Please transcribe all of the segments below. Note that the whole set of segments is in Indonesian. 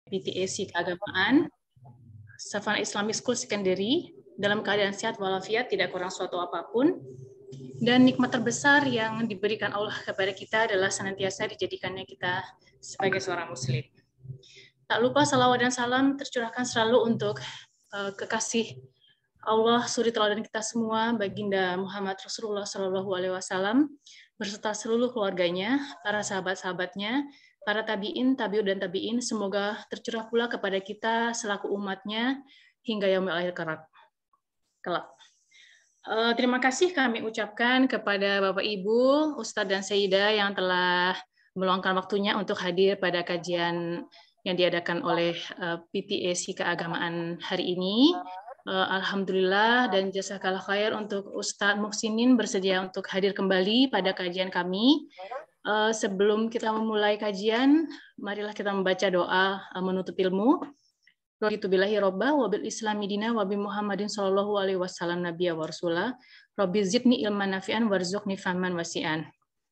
PTAC Keagamaan, Savannah Islamic School Secondary, dalam keadaan sehat walafiat, tidak kurang suatu apapun. Dan nikmat terbesar yang diberikan Allah kepada kita adalah senantiasa dijadikannya kita sebagai seorang muslim. Tak lupa salawat dan salam tercurahkan selalu untuk kekasih Allah, suri teladan kita semua, baginda Muhammad Rasulullah SAW, berserta seluruh keluarganya, para sahabat-sahabatnya, para tabi'in, tabi'ud dan tabi'in, semoga tercurah pula kepada kita selaku umatnya hingga yaumil akhir kelak. Terima kasih kami ucapkan kepada Bapak Ibu, Ustadz dan Sayyidah yang telah meluangkan waktunya untuk hadir pada kajian yang diadakan oleh PTAC Keagamaan hari ini. Alhamdulillah dan jazakallah khair untuk Ustadz Muhsinin bersedia untuk hadir kembali pada kajian kami. Sebelum kita memulai kajian, marilah kita membaca doa menutup ilmu. Raditu billahi robba wa bil islami dina wa bi Muhammadin sallallahu alaihi wasallam nabiyya wa rasulah. Rabbi zidni ilman nafi'an warzuqni fahman wasi'an.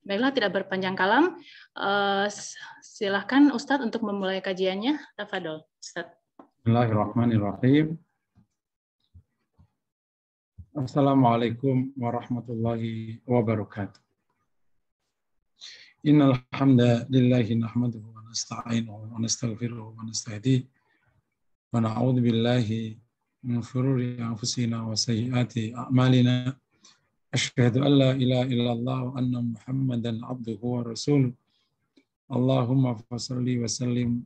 Baiklah, tidak berpanjang kalam, silahkan Ustadz untuk memulai kajiannya. Tafadhol, Ustadz. Bismillahirrahmanirrahim. Assalamualaikum warahmatullahi wabarakatuh. Innal hamdalillahi nahmaduhu wa nasta'inuhu wa nastaghfiruhu wa nastahdihi wa na'udzu billahi min shururi anfusina wa sayyiati a'malina. Asyhadu an la ilaha illallah wa anna Muhammadan abduhu wa rasuluh. Allahumma shalli wa sallim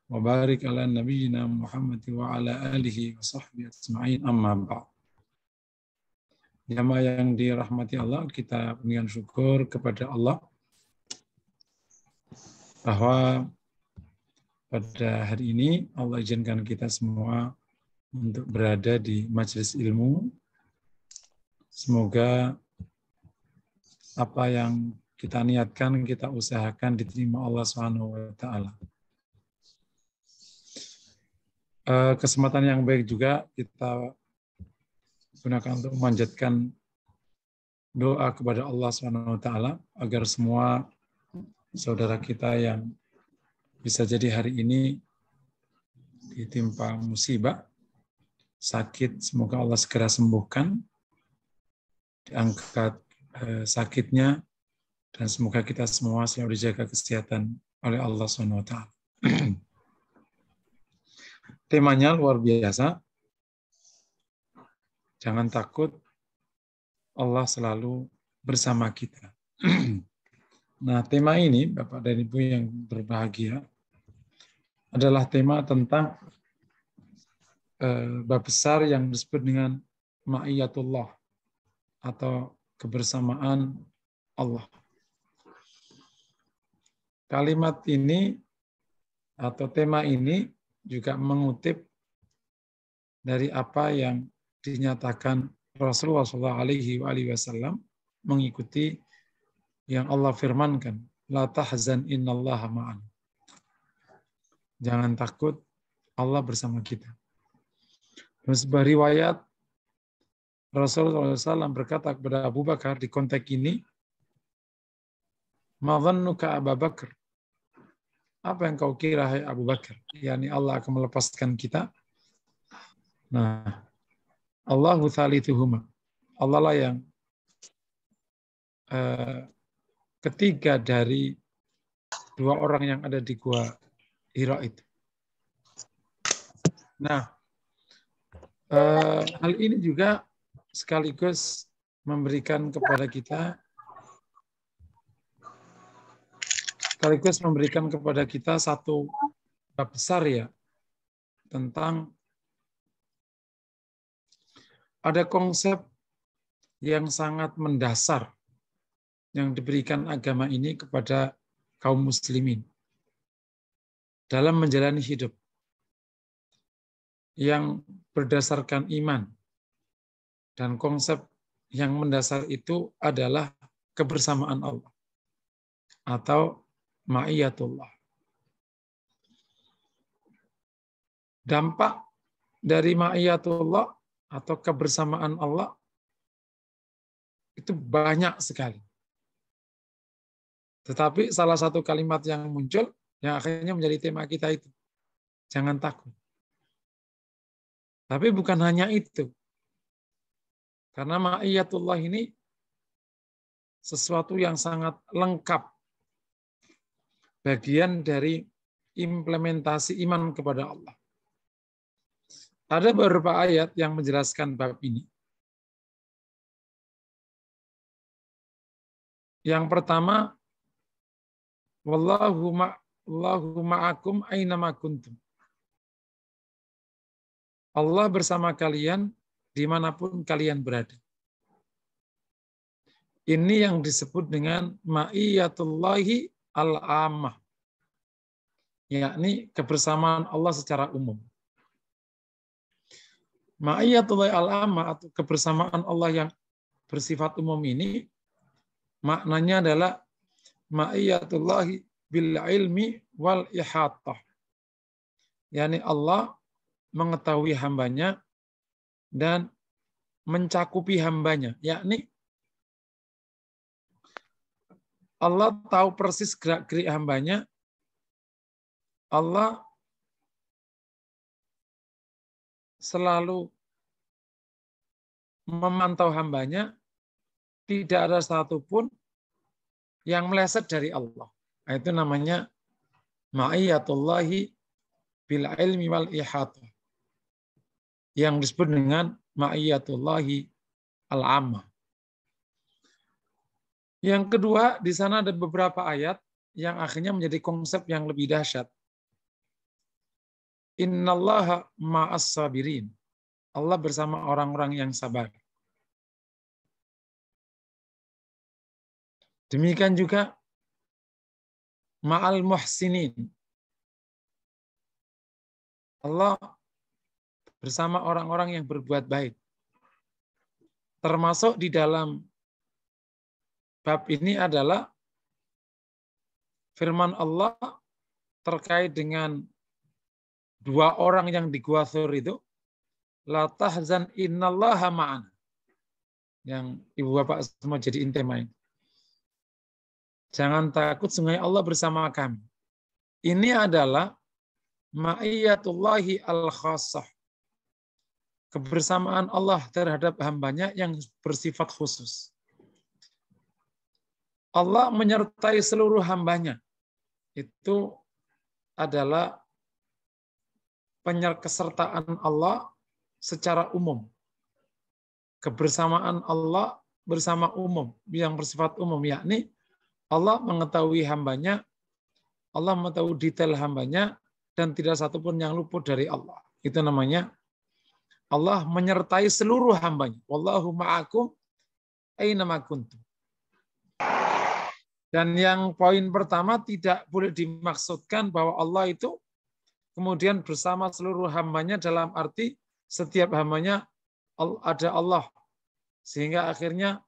wa barik ala nabiyyina Muhammad wa ala alihi wa sahbihi ajma'in, amma ba'd. Jamaah yang dirahmati Allah, kita panjatkan syukur kepada Allah bahwa pada hari ini Allah izinkan kita semua untuk berada di majelis ilmu. Semoga apa yang kita niatkan, kita usahakan diterima Allah SWT. Kesempatan yang baik juga kita gunakan untuk memanjatkan doa kepada Allah SWT agar semua saudara kita yang bisa jadi hari ini ditimpa musibah, sakit, semoga Allah segera sembuhkan, diangkat sakitnya, dan semoga kita semua selalu dijaga kesehatan oleh Allah SWT. Temanya luar biasa. Jangan takut, Allah selalu bersama kita. Nah, tema ini, Bapak dan Ibu yang berbahagia, adalah tema tentang bab besar yang disebut dengan ma'iyatullah atau kebersamaan Allah. Kalimat ini atau tema ini juga mengutip dari apa yang dinyatakan Rasulullah SAW mengikuti yang Allah firmankan, la tahzan innallaha ma'an. Jangan takut, Allah bersama kita. Dalam sebuah riwayat, Rasulullah SAW berkata kepada Abu Bakar di konteks ini, ma dhannuka Abu Bakar? Apa yang kau kira, hai Abu Bakar? Yani Allah akan melepaskan kita. Nah, Allahu thalithuhuma. Allah lah yang ketiga dari dua orang yang ada di gua Hira itu. Nah, hal ini juga sekaligus memberikan kepada kita satu bab besar ya, tentang ada konsep yang sangat mendasar yang diberikan agama ini kepada kaum muslimin dalam menjalani hidup yang berdasarkan iman. Dan konsep yang mendasar itu adalah kebersamaan Allah atau ma'iyatullah. Dampak dari ma'iyatullah atau kebersamaan Allah itu banyak sekali. Tetapi salah satu kalimat yang muncul yang akhirnya menjadi tema kita itu, Jangan takut. Tapi bukan hanya itu. Karena ma'iyatullah ini sesuatu yang sangat lengkap. Bagian dari implementasi iman kepada Allah. Ada beberapa ayat yang menjelaskan bab ini. Yang pertama, wallahu ma'akum aina ma kuntum. Allah bersama kalian dimanapun kalian berada. Ini yang disebut dengan ma'iyatullahi al-ammah, yakni kebersamaan Allah secara umum. Ma'iyatullahi al-ammah atau kebersamaan Allah yang bersifat umum ini maknanya adalah ma'iyatullahi bil ilmi wal ihatah. Yani Allah mengetahui hambanya dan mencakupi hambanya. Yakni Allah tahu persis gerak-gerik hambanya. Allah selalu memantau hambanya. Tidak ada satupun yang meleset dari Allah. Itu namanya ma'iyatullahi bil ilmi wal ihatah. Yang disebut dengan ma'iyatullahi al-ammah. Yang kedua, di sana ada beberapa ayat yang akhirnya menjadi konsep yang lebih dahsyat. Innallaha ma'as sabirin. Allah bersama orang-orang yang sabar. Demikian juga ma'al muhsinin. Allah bersama orang-orang yang berbuat baik. Termasuk di dalam bab ini adalah firman Allah terkait dengan dua orang yang di Gua Thur itu, la tahzan innallaha ma'ana. Yang ibu bapak semua jadi intema ini. Jangan takut, sungguhnya Allah bersama kami. Ini adalah ma'iyatullahi al-khassah. Kebersamaan Allah terhadap hambanya yang bersifat khusus. Allah menyertai seluruh hambanya. Itu adalah kesertaan Allah secara umum. Kebersamaan Allah bersama umum, yang bersifat umum, yakni Allah mengetahui hambanya, Allah mengetahui detail hambanya, dan tidak satupun yang luput dari Allah. Itu namanya Allah menyertai seluruh hambanya. Wallahu ma'akum aina ma kuntum. Dan yang poin pertama, tidak boleh dimaksudkan bahwa Allah itu kemudian bersama seluruh hambanya dalam arti setiap hambanya ada Allah. Sehingga akhirnya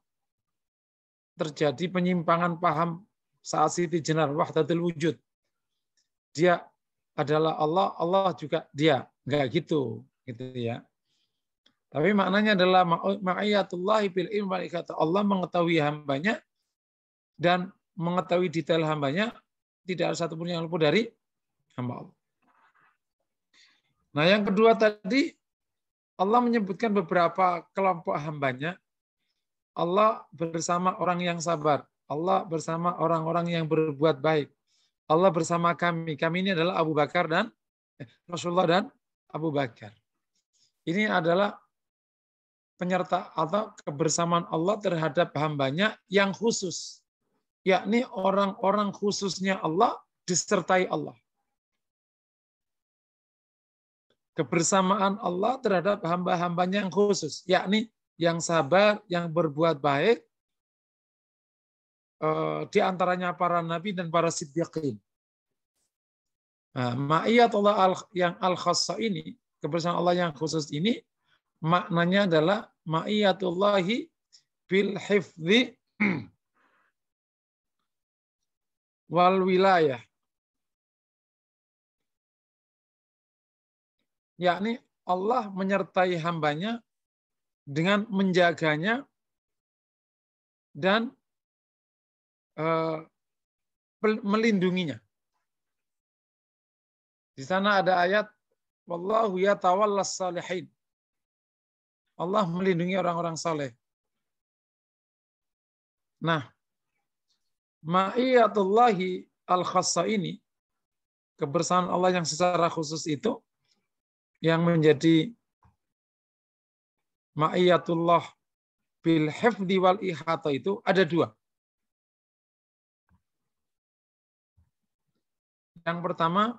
terjadi penyimpangan paham saat Siti Jenar, wahdatul wujud. Dia adalah Allah, Allah juga dia. Enggak gitu ya. Tapi maknanya adalah ma'iyatullahi bil ilmi wal ihatah. Allah mengetahui hambanya dan mengetahui detail hambanya, tidak ada satupun yang luput dari hamba Allah. Nah, yang kedua tadi, Allah menyebutkan beberapa kelompok hambanya. Allah bersama orang yang sabar. Allah bersama orang-orang yang berbuat baik. Allah bersama kami. Kami ini adalah Abu Bakar dan Rasulullah dan Abu Bakar. Ini adalah penyerta atau kebersamaan Allah terhadap hambanya yang khusus. Yakni orang-orang khususnya Allah disertai Allah. Kebersamaan Allah terhadap hamba-hambanya yang khusus. Yakni yang sabar, yang berbuat baik, di antaranya para nabi dan para siddiqin. Ma'iyatullah yang al-khassa ini, kebersamaan Allah yang khusus ini, maknanya adalah ma'iyatullahi bil hifdzi wal wilayah. Yakni Allah menyertai hambanya dengan menjaganya dan melindunginya. Di sana ada ayat wallahu yatawallas salihin. Allah melindungi orang-orang saleh. Nah, ma'iyatullahi al-khassa ini, kebersamaan Allah yang secara khusus itu, yang menjadi ma'iyatullah bil hifdzi wal ihata itu ada dua. Yang pertama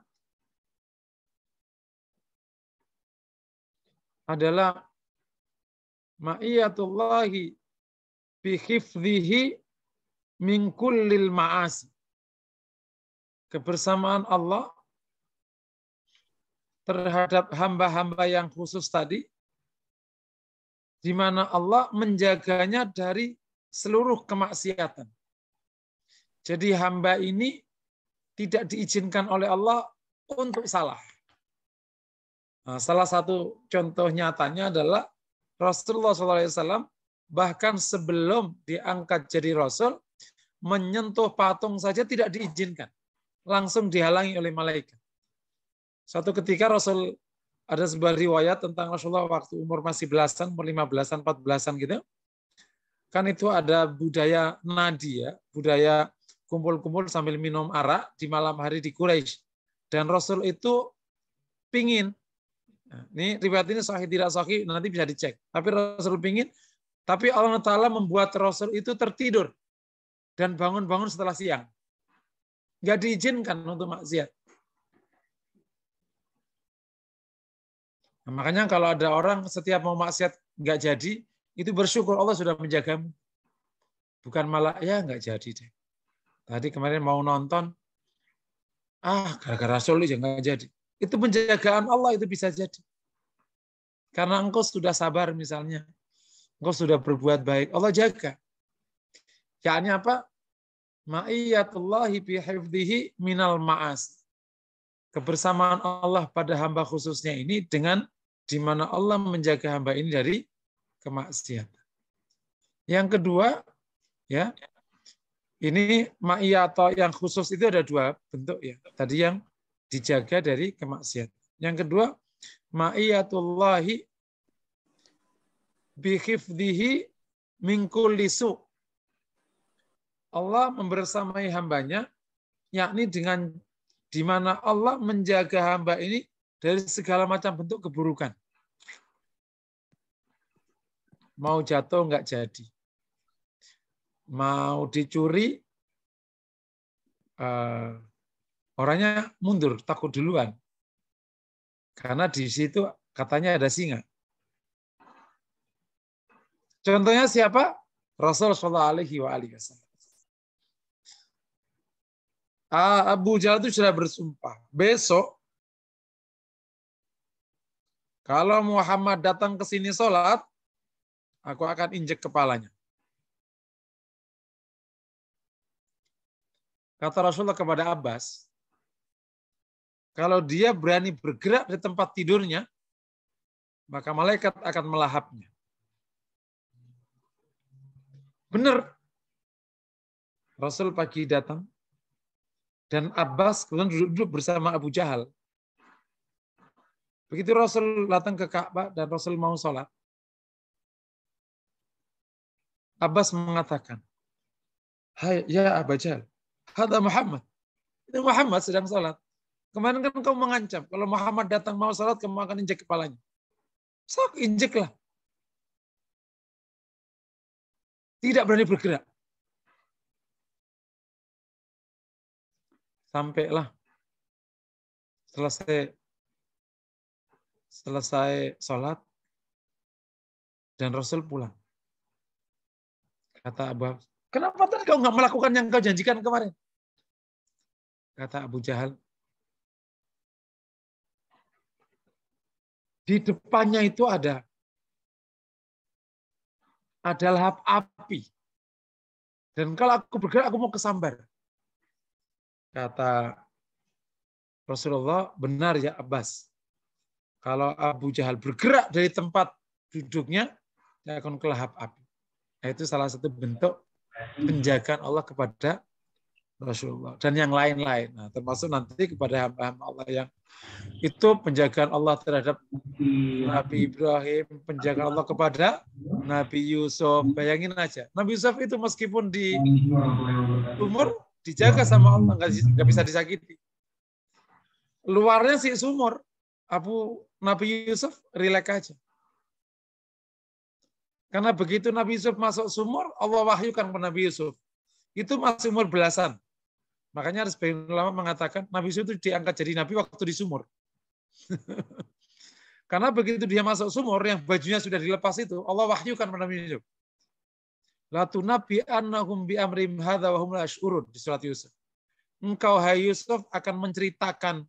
adalah ma'iyatullahi bi hifdzihi min kullil ma'asi. Kebersamaan Allah terhadap hamba-hamba yang khusus tadi, di mana Allah menjaganya dari seluruh kemaksiatan. Jadi hamba ini tidak diizinkan oleh Allah untuk salah. Nah, salah satu contoh nyatanya adalah Rasulullah SAW bahkan sebelum diangkat jadi Rasul, menyentuh patung saja tidak diizinkan. Langsung dihalangi oleh malaikat. Suatu ketika Rasul, ada sebuah riwayat tentang Rasulullah waktu umur masih belasan, umur 15-an, 14-an gitu. Kan itu ada budaya nadi ya, budaya kumpul-kumpul sambil minum arak di malam hari di Quraisy. Dan Rasul itu pingin, ini riwayat ini sahih tidak sahih nanti bisa dicek. Tapi Rasul pingin, tapi Allah Ta'ala membuat Rasul itu tertidur dan bangun-bangun setelah siang. Nggak diizinkan untuk maksiat. Nah, makanya kalau ada orang setiap mau maksiat nggak jadi, itu bersyukur Allah sudah menjagamu. Bukan malah, ya nggak jadi deh. Tadi kemarin mau nonton, gara-gara Rasul aja nggak jadi. Itu penjagaan Allah, itu bisa jadi. Karena engkau sudah sabar misalnya. Engkau sudah berbuat baik, Allah jaga. Yakni apa? Ma'iyatullahi bihifdhihi minal ma'as. Kebersamaan Allah pada hamba khususnya ini dengan di mana Allah menjaga hamba ini dari kemaksiatan. Yang kedua, ya, ini ma'iyat yang khusus itu ada dua bentuk ya. Tadi yang dijaga dari kemaksiatan. Yang kedua, ma'iyatullahi bihifdhihi min kulli su'. Allah membersamai hambanya, yakni dengan di mana Allah menjaga hamba ini dari segala macam bentuk keburukan. Mau jatuh nggak jadi. Mau dicuri, orangnya mundur, takut duluan. Karena di situ katanya ada singa. Contohnya siapa? Rasul Shallallahu Alaihi Wasallam. Abu Jahal itu sudah bersumpah, besok kalau Muhammad datang ke sini sholat, aku akan injek kepalanya. Kata Rasulullah kepada Abbas, kalau dia berani bergerak di tempat tidurnya, maka malaikat akan melahapnya. Benar. Rasul pagi datang, dan Abbas kemudian duduk bersama Abu Jahal. Begitu Rasul datang ke Ka'bah dan Rasul mau sholat, Abbas mengatakan, "Hai ya Abu Jahal, hadza Muhammad." Itu Muhammad sedang sholat. Kemarin kan kamu mengancam, kalau Muhammad datang mau sholat, kamu akan injek kepalanya. Sok injeklah. Tidak berani bergerak. Sampailah selesai sholat dan Rasul pulang. Kata Abu, kenapa tadi kau nggak melakukan yang kau janjikan kemarin? Kata Abu Jahal, di depannya itu ada lahap api. Dan kalau aku bergerak, aku mau kesambar. Kata Rasulullah, benar ya Abbas. Kalau Abu Jahal bergerak dari tempat duduknya, dia akan kelahap api. Nah, itu salah satu bentuk penjagaan Allah kepada Rasulullah dan yang lain-lain. Nah, termasuk nanti kepada hamba-hamba Allah yang itu penjagaan Allah terhadap Nabi Ibrahim, penjagaan Allah kepada Nabi Yusuf. Bayangin aja, Nabi Yusuf itu meskipun di sumur dijaga sama Allah, nggak bisa disakiti. Luarnya sih sumur, Nabi Yusuf rileks aja. Karena begitu Nabi Yusuf masuk sumur, Allah wahyukan kepada Nabi Yusuf. Itu masih umur belasan. Makanya sebagian ulama mengatakan Nabi Yusuf itu diangkat jadi Nabi waktu di sumur. Karena begitu dia masuk sumur, yang bajunya sudah dilepas itu, Allah wahyukan kepada Nabi Yusuf. La tunabbi'annahum bi amrim hadza wa hum la yash'urun di surat Yusuf. Engkau hai Yusuf akan menceritakan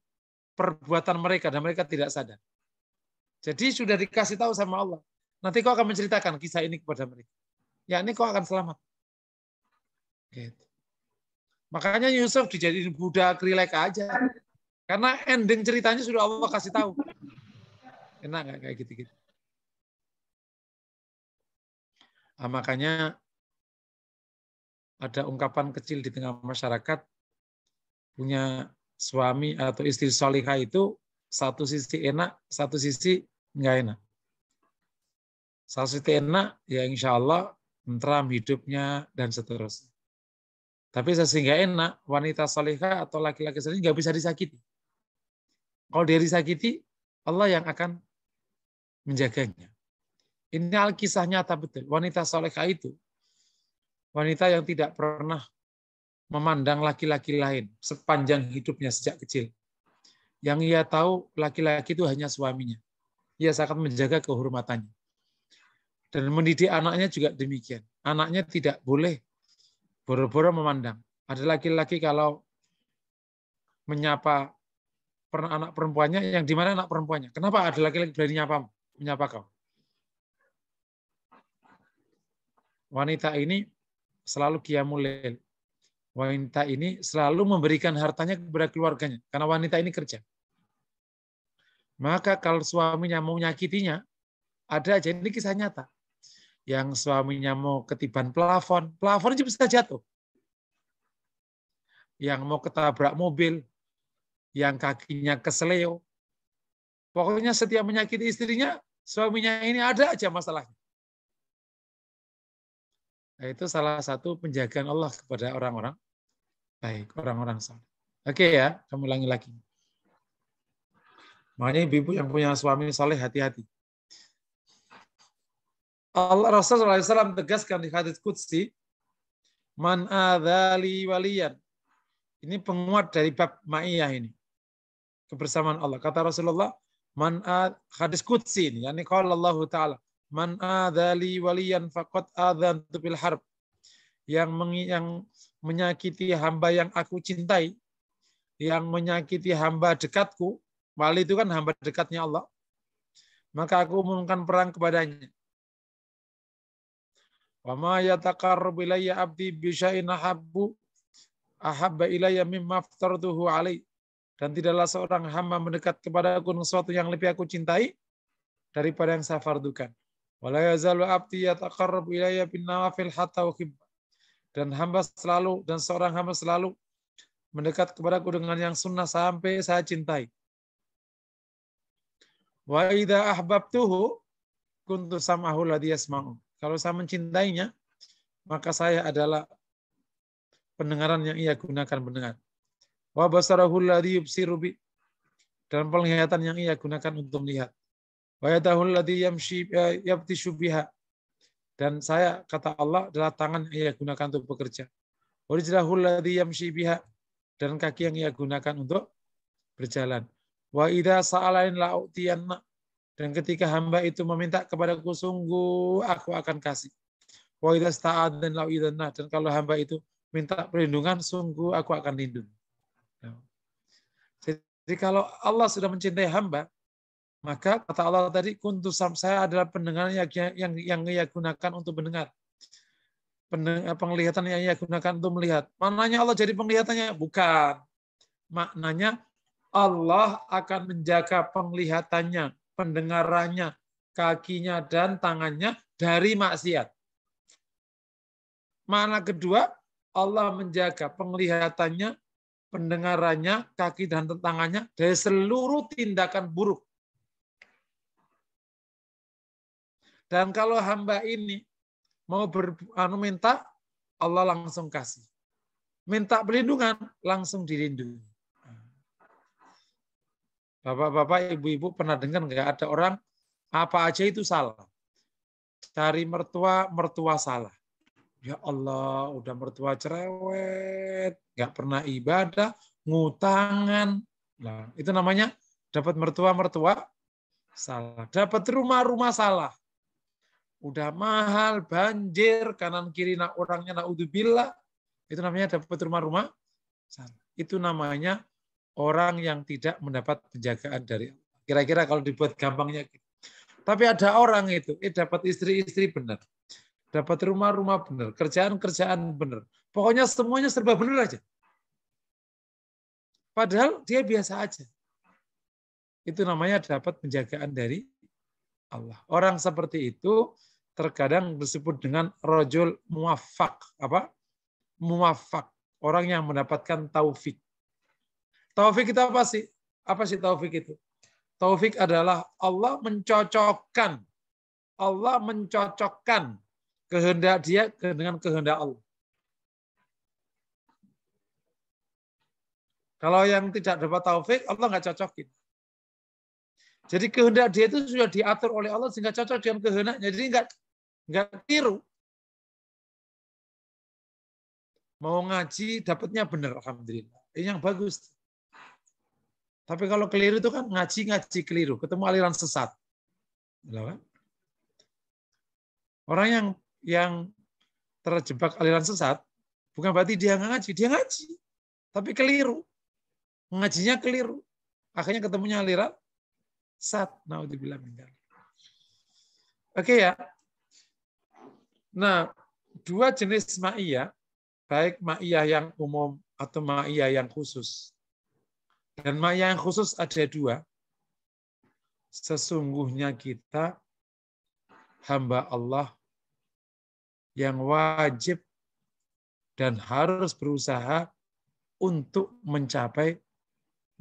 perbuatan mereka dan mereka tidak sadar. Jadi sudah dikasih tahu sama Allah. Nanti kau akan menceritakan kisah ini kepada mereka. Ya ini kau akan selamat. Gitu. Makanya Yusuf dijadiin budak rileks aja. Karena ending ceritanya sudah Allah kasih tahu. Enak nggak kayak gitu-gitu. Nah, makanya ada ungkapan kecil di tengah masyarakat, punya suami atau istri salihah itu satu sisi enak, satu sisi nggak enak. Satu sisi enak, ya insya Allah tentram hidupnya dan seterusnya. Tapi sehingga enak, wanita salihah atau laki-laki salih nggak bisa disakiti. Kalau dia disakiti, Allah yang akan menjaganya. Ini Alkisah nyata betul. Wanita salihah itu, wanita yang tidak pernah memandang laki-laki lain sepanjang hidupnya sejak kecil. Yang ia tahu laki-laki itu hanya suaminya. Ia sangat menjaga kehormatannya. Dan mendidik anaknya juga demikian. Anaknya tidak boleh boro-boro memandang. Ada laki-laki kalau menyapa anak perempuannya, yang di mana anak perempuannya? Kenapa ada laki-laki berani menyapa kau? Wanita ini selalu qiyamul lail. Wanita ini selalu memberikan hartanya kepada keluarganya, karena wanita ini kerja. Maka kalau suaminya mau menyakitinya, ada aja, ini kisah nyata. Yang suaminya mau ketiban plafon aja bisa jatuh. Yang mau ketabrak mobil, yang kakinya keseleo. Pokoknya setiap menyakiti istrinya, suaminya ini ada aja masalahnya. Nah, itu salah satu penjagaan Allah kepada orang-orang baik, orang-orang saleh. Oke ya, kamu ulangi lagi. Makanya ibu yang punya suami saleh hati-hati. Allah Rasulullah SAW tegaskan di hadits qudsi, man adzali waliyan. Ini penguat dari bab ma'iyah ini. Kebersamaan Allah. Kata Rasulullah, hadis qudsi ini, yakni qala Allah Ta'ala, man adzali waliyan faqad adzantu bil harb. Yang menyakiti hamba yang aku cintai, yang menyakiti hamba dekatku, wali itu kan hamba dekatnya Allah, maka aku umumkan perang kepadanya. Wa ma yataqarrabu ilayya abdi bi syai'in ahabba ilayya mimma aftarduhu alaihi. Dan tidaklah seorang hamba mendekat kepada aku sesuatu yang lebih aku cintai daripada yang saya fardukan. Wa la yazalu abdi yataqarrabu ilayya bin nawafil hatta uhibba. Dan seorang hamba selalu mendekat kepadaku dengan yang sunnah sampai saya cintai. Wa idza ahbabtuhu kuntu sam'ahu alladhi yasma'u. Kalau saya mencintainya, maka saya adalah pendengaran yang ia gunakan mendengar. Wa basarahu alladhi yubsiru bi. Dan penglihatan yang ia gunakan untuk melihat. Wa yadahu alladhi yabtishu biha. Dan saya, kata Allah, adalah tangan yang ia gunakan untuk bekerja. Wa rijlahu alladhi yamshi biha. Dan kaki yang ia gunakan untuk berjalan. Wa idza sa'alain la'utiyanna. Dan ketika hamba itu meminta kepadaku, sungguh aku akan kasih. Wa idza sta'adzan la'u'idzanna. Dan kalau hamba itu minta perlindungan, sungguh aku akan lindungi. Jadi kalau Allah sudah mencintai hamba, maka kata Allah tadi, kuntu saya adalah pendengar yang ia gunakan untuk mendengar. Penglihatan yang ia gunakan untuk melihat. Maknanya Allah jadi penglihatannya? Bukan. Maknanya Allah akan menjaga penglihatannya, pendengarannya, kakinya, dan tangannya dari maksiat. Makna kedua, Allah menjaga penglihatannya, pendengarannya, kaki dan tangannya dari seluruh tindakan buruk. Dan kalau hamba ini mau minta, Allah langsung kasih. Minta perlindungan, langsung dilindungi. Bapak-bapak, ibu-ibu pernah dengar nggak ada orang apa aja itu salah. Cari mertua, mertua salah. Ya Allah, udah mertua cerewet, nggak pernah ibadah, ngutangan. Nah, itu namanya dapat mertua salah. Dapat rumah salah. Udah mahal, banjir, kanan kiri orangnya naudzubillah. Itu namanya dapat rumah salah. Itu namanya orang yang tidak mendapat penjagaan dari Allah. Kira-kira kalau dibuat gampangnya gitu. Tapi ada orang itu, dapat istri-istri benar. Dapat rumah benar, kerjaan benar. Pokoknya semuanya serba benar aja. Padahal dia biasa aja. Itu namanya dapat penjagaan dari Allah. Orang seperti itu terkadang disebut dengan rajul muwaffaq. Apa? Muwaffaq. Orang yang mendapatkan taufik. Taufik itu apa sih? Apa sih taufik itu? Taufik adalah Allah mencocokkan kehendak dia dengan kehendak Allah. Kalau yang tidak dapat taufik, Allah nggak cocokin. Jadi kehendak dia itu sudah diatur oleh Allah sehingga cocok dengan kehendaknya. Jadi nggak tiru. Mau ngaji dapatnya benar, alhamdulillah. Ini yang bagus. Tapi kalau keliru itu kan ngaji keliru, ketemu aliran sesat. Orang yang terjebak aliran sesat bukan berarti dia ngaji, tapi keliru. Ngajinya keliru. Akhirnya ketemunya aliran sesat. Naudzubillah min dzalik. Oke ya. Nah, dua jenis ma'iyah, baik ma'iyah yang umum atau ma'iyah yang khusus. Dan ma'iyah yang khusus ada dua. Sesungguhnya kita hamba Allah yang wajib dan harus berusaha untuk mencapai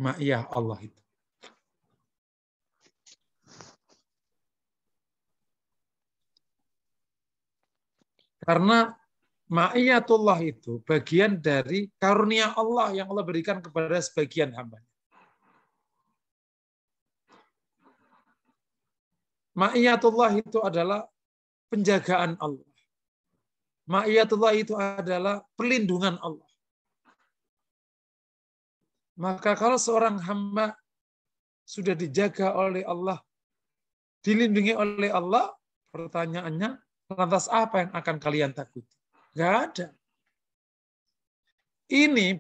ma'iyah Allah itu. Karena ma'iyatullah itu bagian dari karunia Allah yang Allah berikan kepada sebagian hamba. Ma'iyatullah itu adalah penjagaan Allah. Ma'iyatullah itu adalah perlindungan Allah. Maka kalau seorang hamba sudah dijaga oleh Allah, dilindungi oleh Allah, pertanyaannya, lantas apa yang akan kalian takuti? Nggak ada.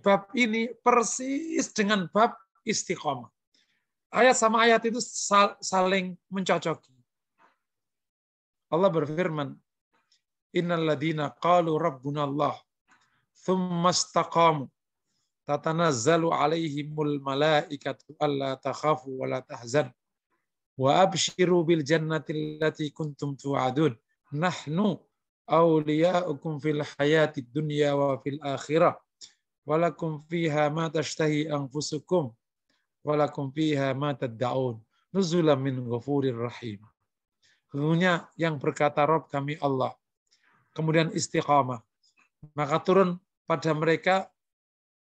Bab ini persis dengan bab istiqomah. Ayat sama ayat itu saling mencocoki. Allah berfirman, Innal ladina qalu rabbuna Allah, thumma istaqamu, tatanazzalu alaihimul malaikatu alla takhafu wa la tahzan, wa abshiru bil jannati allati kuntum tu'adun, nahnu awliya'ukum fil hayati dunya wa fil akhirah, walakum fiha ma tashtahi anfusukum, walakum fiha ma tad'un, nuzulan min ghafurir rahim. Sesungguhnya yang berkata Rabb kami Allah, kemudian istiqamah, maka turun pada mereka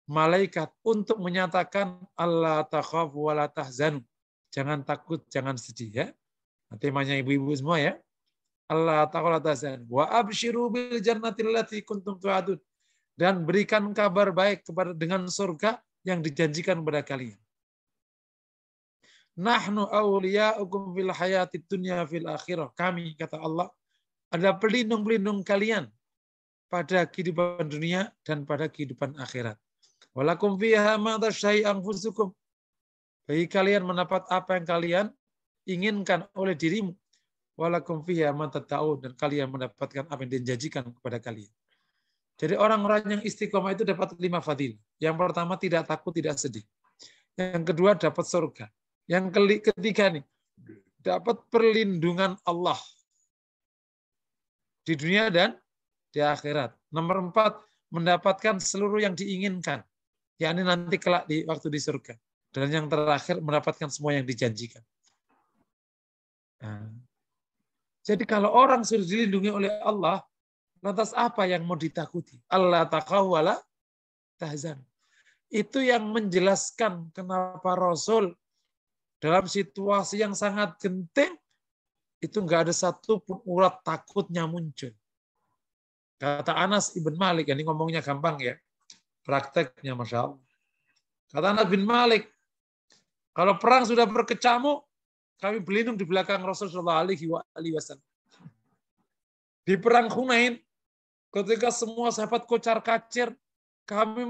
malaikat untuk menyatakan Allah takhafu wa la tahzanu. Jangan takut, jangan sedih ya. Nah, temanya ibu-ibu semua ya. Allah takhafu wa la tahzanu. Wa abshiru bil jannati allati kuntum tu'adun. Dan berikan kabar baik dengan surga yang dijanjikan kepada kalian. Nahnu awliya'ukum fil hayatid dunya fil akhirah. Kami, kata Allah, adalah pelindung-pelindung kalian pada kehidupan dunia dan pada kehidupan akhirat. Walakum fiha ma tashtahi anfusukum. Bagi kalian mendapat apa yang kalian inginkan oleh dirimu. Walakum fiha ma tad'un, dan kalian mendapatkan apa yang dijanjikan kepada kalian. Jadi orang-orang yang istiqomah itu dapat 5 fadilah. Yang pertama tidak takut, tidak sedih. Yang kedua dapat surga. Yang ketiga nih, dapat perlindungan Allah di dunia dan di akhirat. Nomor 4, mendapatkan seluruh yang diinginkan, yakni nanti kelak di waktu di surga. Dan yang terakhir mendapatkan semua yang dijanjikan. Nah, jadi kalau orang sudah dilindungi oleh Allah, lantas apa yang mau ditakuti? Allah taqaw wala tahzan. Itu yang menjelaskan kenapa Rasul dalam situasi yang sangat genting itu nggak ada satu pun urat takutnya muncul. Kata Anas ibn Malik, ini ngomongnya gampang ya, prakteknya Masya Allah. Kata Anas bin Malik, kalau perang sudah berkecamuk, kami berlindung di belakang Rasulullah SAW. Di perang Hunain, ketika semua sahabat kocar kacir, kami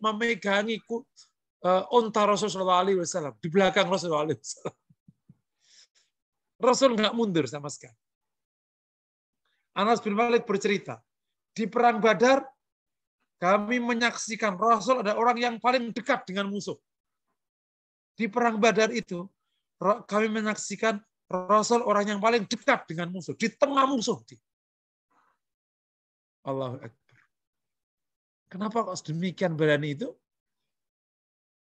memegangi unta Rasulullah SAW di belakang Rasulullah SAW. Rasul nggak mundur sama sekali. Anas bin Malik bercerita, di perang Badar kami menyaksikan Rasul ada orang yang paling dekat dengan musuh. Di perang Badar itu kami menyaksikan Rasul orang yang paling dekat dengan musuh, di tengah musuh. Allahu Akbar. Kenapa kok demikian berani itu?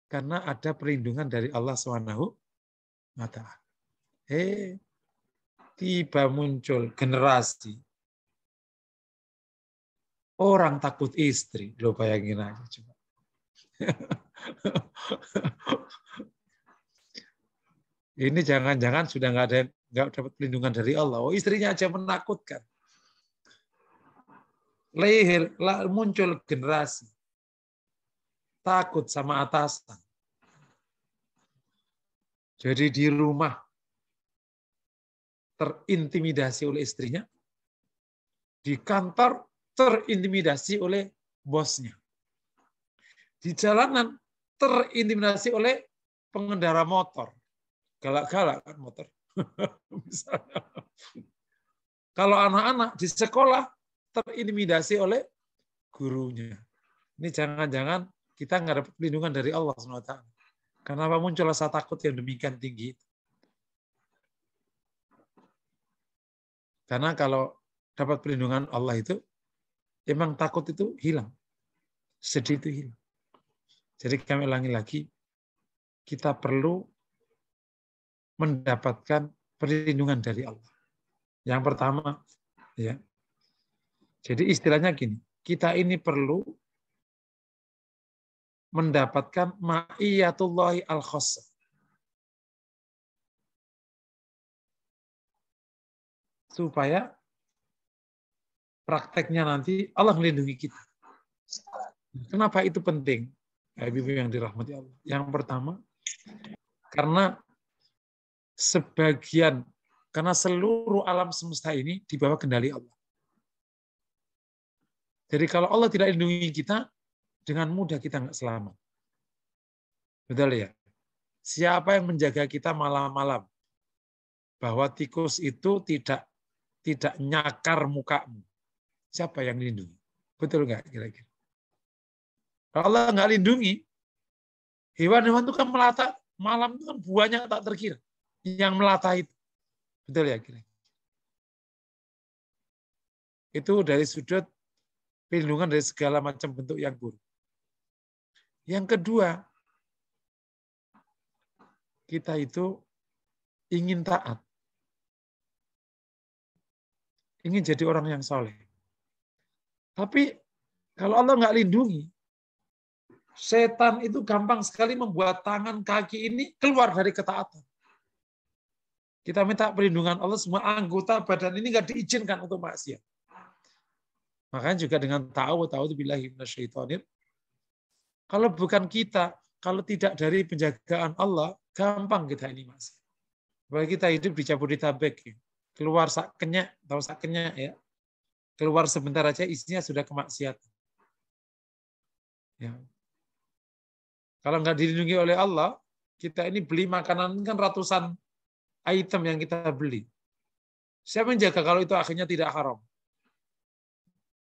Karena ada perlindungan dari Allah SWT. Tiba muncul generasi orang takut istri. Lo bayangin aja coba. Ini jangan-jangan sudah nggak dapat perlindungan dari Allah. Oh, istrinya aja menakutkan. Muncul generasi takut sama atasan. Jadi di rumah terintimidasi oleh istrinya, di kantor terintimidasi oleh bosnya, di jalanan terintimidasi oleh pengendara motor. Galak-galak kan motor. Misalnya. Kalau anak-anak di sekolah terintimidasi oleh gurunya. Ini jangan-jangan kita nggak dapat perlindungan dari Allah SWT. Kenapa muncul rasa takut yang demikian tinggi? Karena kalau dapat perlindungan Allah itu, emang takut itu hilang. Sedih itu hilang. Jadi kami ulangi lagi, kita perlu mendapatkan perlindungan dari Allah. Yang pertama, ya. Jadi istilahnya gini, kita ini perlu mendapatkan ma'iyatullahi al-khossah. Supaya prakteknya nanti Allah melindungi kita. Kenapa itu penting? Ibu yang dirahmati Allah. Yang pertama, karena seluruh alam semesta ini di bawah kendali Allah. Jadi kalau Allah tidak lindungi kita, dengan mudah kita nggak selamat. Betul ya? Siapa yang menjaga kita malam-malam? Bahwa tikus itu tidak nyakar mukamu. Siapa yang lindungi? Betul nggak kira-kira? Kalau Allah nggak lindungi, hewan-hewan itu kan melata, malam itu kan buahnya tak terkira. Yang melata itu. Betul ya kira-kira? Itu dari sudut perlindungan dari segala macam bentuk yang buruk. Yang kedua, kita itu ingin taat. Ingin jadi orang yang soleh. Tapi kalau Allah nggak lindungi, setan itu gampang sekali membuat tangan kaki ini keluar dari ketaatan. Kita minta perlindungan Allah, semua anggota badan ini nggak diizinkan untuk maksiat. Makanya juga dengan ta'awudzubillahi minasyaitonir. Kalau bukan kita, kalau tidak dari penjagaan Allah, gampang kita ini maksiat. Apalagi kita hidup di Jabodetabek, keluar sak kenyak, tahu sak kenyak ya. Keluar sebentar aja isinya sudah kemaksiatan. Ya. Kalau nggak dilindungi oleh Allah, kita ini beli makanan kan ratusan item yang kita beli. Siapa yang jaga kalau itu akhirnya tidak haram?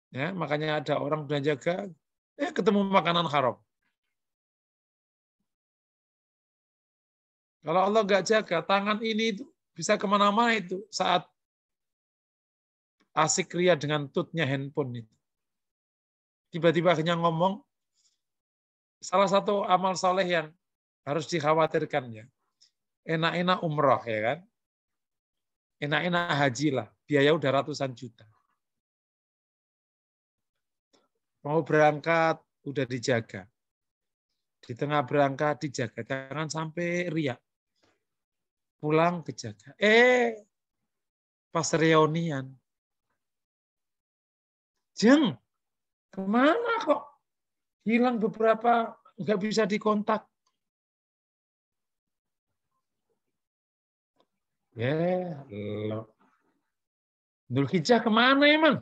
Ya, makanya ada orang belanja jaga, ketemu makanan haram. Kalau Allah nggak jaga, tangan ini itu bisa kemana-mana itu saat asik ria dengan tutnya handphone itu. tiba-tiba hanya ngomong, salah satu amal soleh yang harus dikhawatirkan ya, enak-enak umroh ya kan, enak-enak haji lah, biaya udah ratusan juta. Mau berangkat udah dijaga, di tengah berangkat dijaga, jangan sampai riak. Pulang kejaga. Pas reunian. Jeng, kemana kok? Hilang beberapa, nggak bisa dikontak. Lo. Dzulhijjah kemana emang?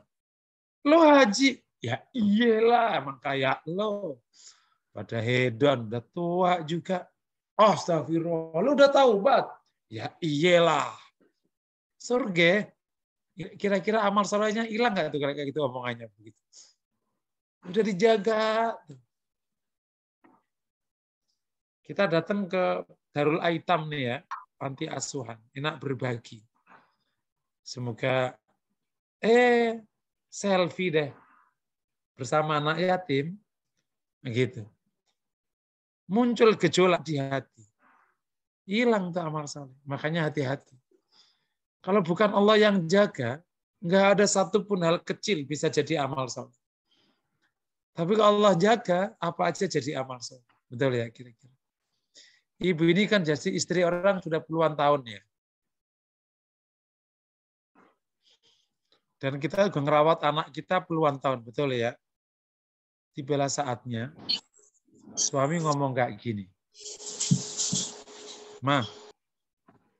Lo haji. Ya iyalah, emang kayak lo. Pada hedon, udah tua juga. Astagfirullah, lo udah taubat. Ya iyalah. Surga, kira-kira amal solehnya hilang nggak tuh kayak gitu omongannya begitu. Udah dijaga. Kita datang ke Darul Aitam nih ya, panti asuhan, enak berbagi. Semoga selfie deh bersama anak yatim, gitu. Muncul gejolak di hati. Hilang tuh amal saleh. Makanya hati-hati. Kalau bukan Allah yang jaga, nggak ada satupun hal kecil bisa jadi amal saleh. Tapi kalau Allah jaga, apa aja jadi amal saleh. Betul ya kira-kira. Ibu ini kan jadi istri orang sudah puluhan tahun ya. Dan kita juga ngerawat anak kita puluhan tahun, betul ya. Tibalah saatnya, suami ngomong kayak gini. Ma,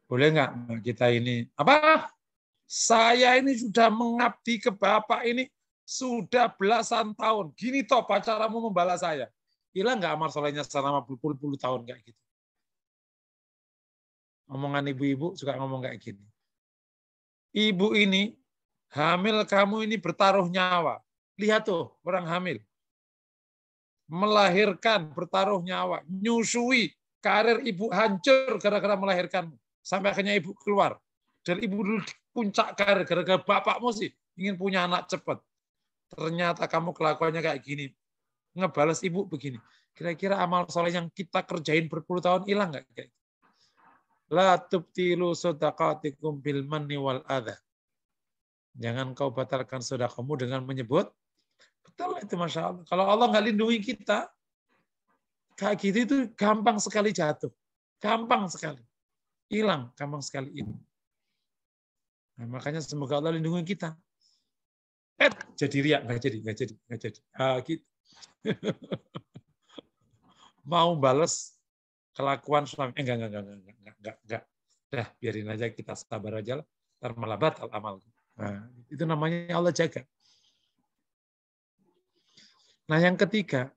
boleh nggak kita ini? Apa? Saya ini sudah mengabdi ke Bapak ini sudah belasan tahun. Gini toh pacarmu membalas saya. Hilang nggak amal solehnya selama berpuluh-puluh tahun kayak gitu. Omongan ibu-ibu suka ngomong kayak gini. Ibu ini hamil, kamu ini bertaruh nyawa. Lihat tuh orang hamil. Melahirkan, bertaruh nyawa. Nyusui, karir ibu hancur gara-gara melahirkanmu. Sampai akhirnya ibu keluar. Dan ibu dulu di puncak karir gara-gara bapakmu sih ingin punya anak cepat. Ternyata kamu kelakuannya kayak gini. Ngebales ibu begini. Kira-kira amal soleh yang kita kerjain berpuluh tahun hilang nggak? La tubtilu shadaqatikum bil manni wal adha. Jangan kau batalkan sedekahmu dengan menyebut. Betul itu Masya Allah. Kalau Allah nggak lindungi kita, kayak gitu itu gampang sekali jatuh. Gampang sekali. Hilang, gampang sekali ini. Nah, makanya semoga Allah lindungi kita. Jadi riak, nggak jadi. Gitu. Mau balas kelakuan suami, enggak. Dah, biarin aja, kita sabar aja lah. Ntar malah batal amal. Nah, itu namanya Allah jaga. Nah, yang ketiga,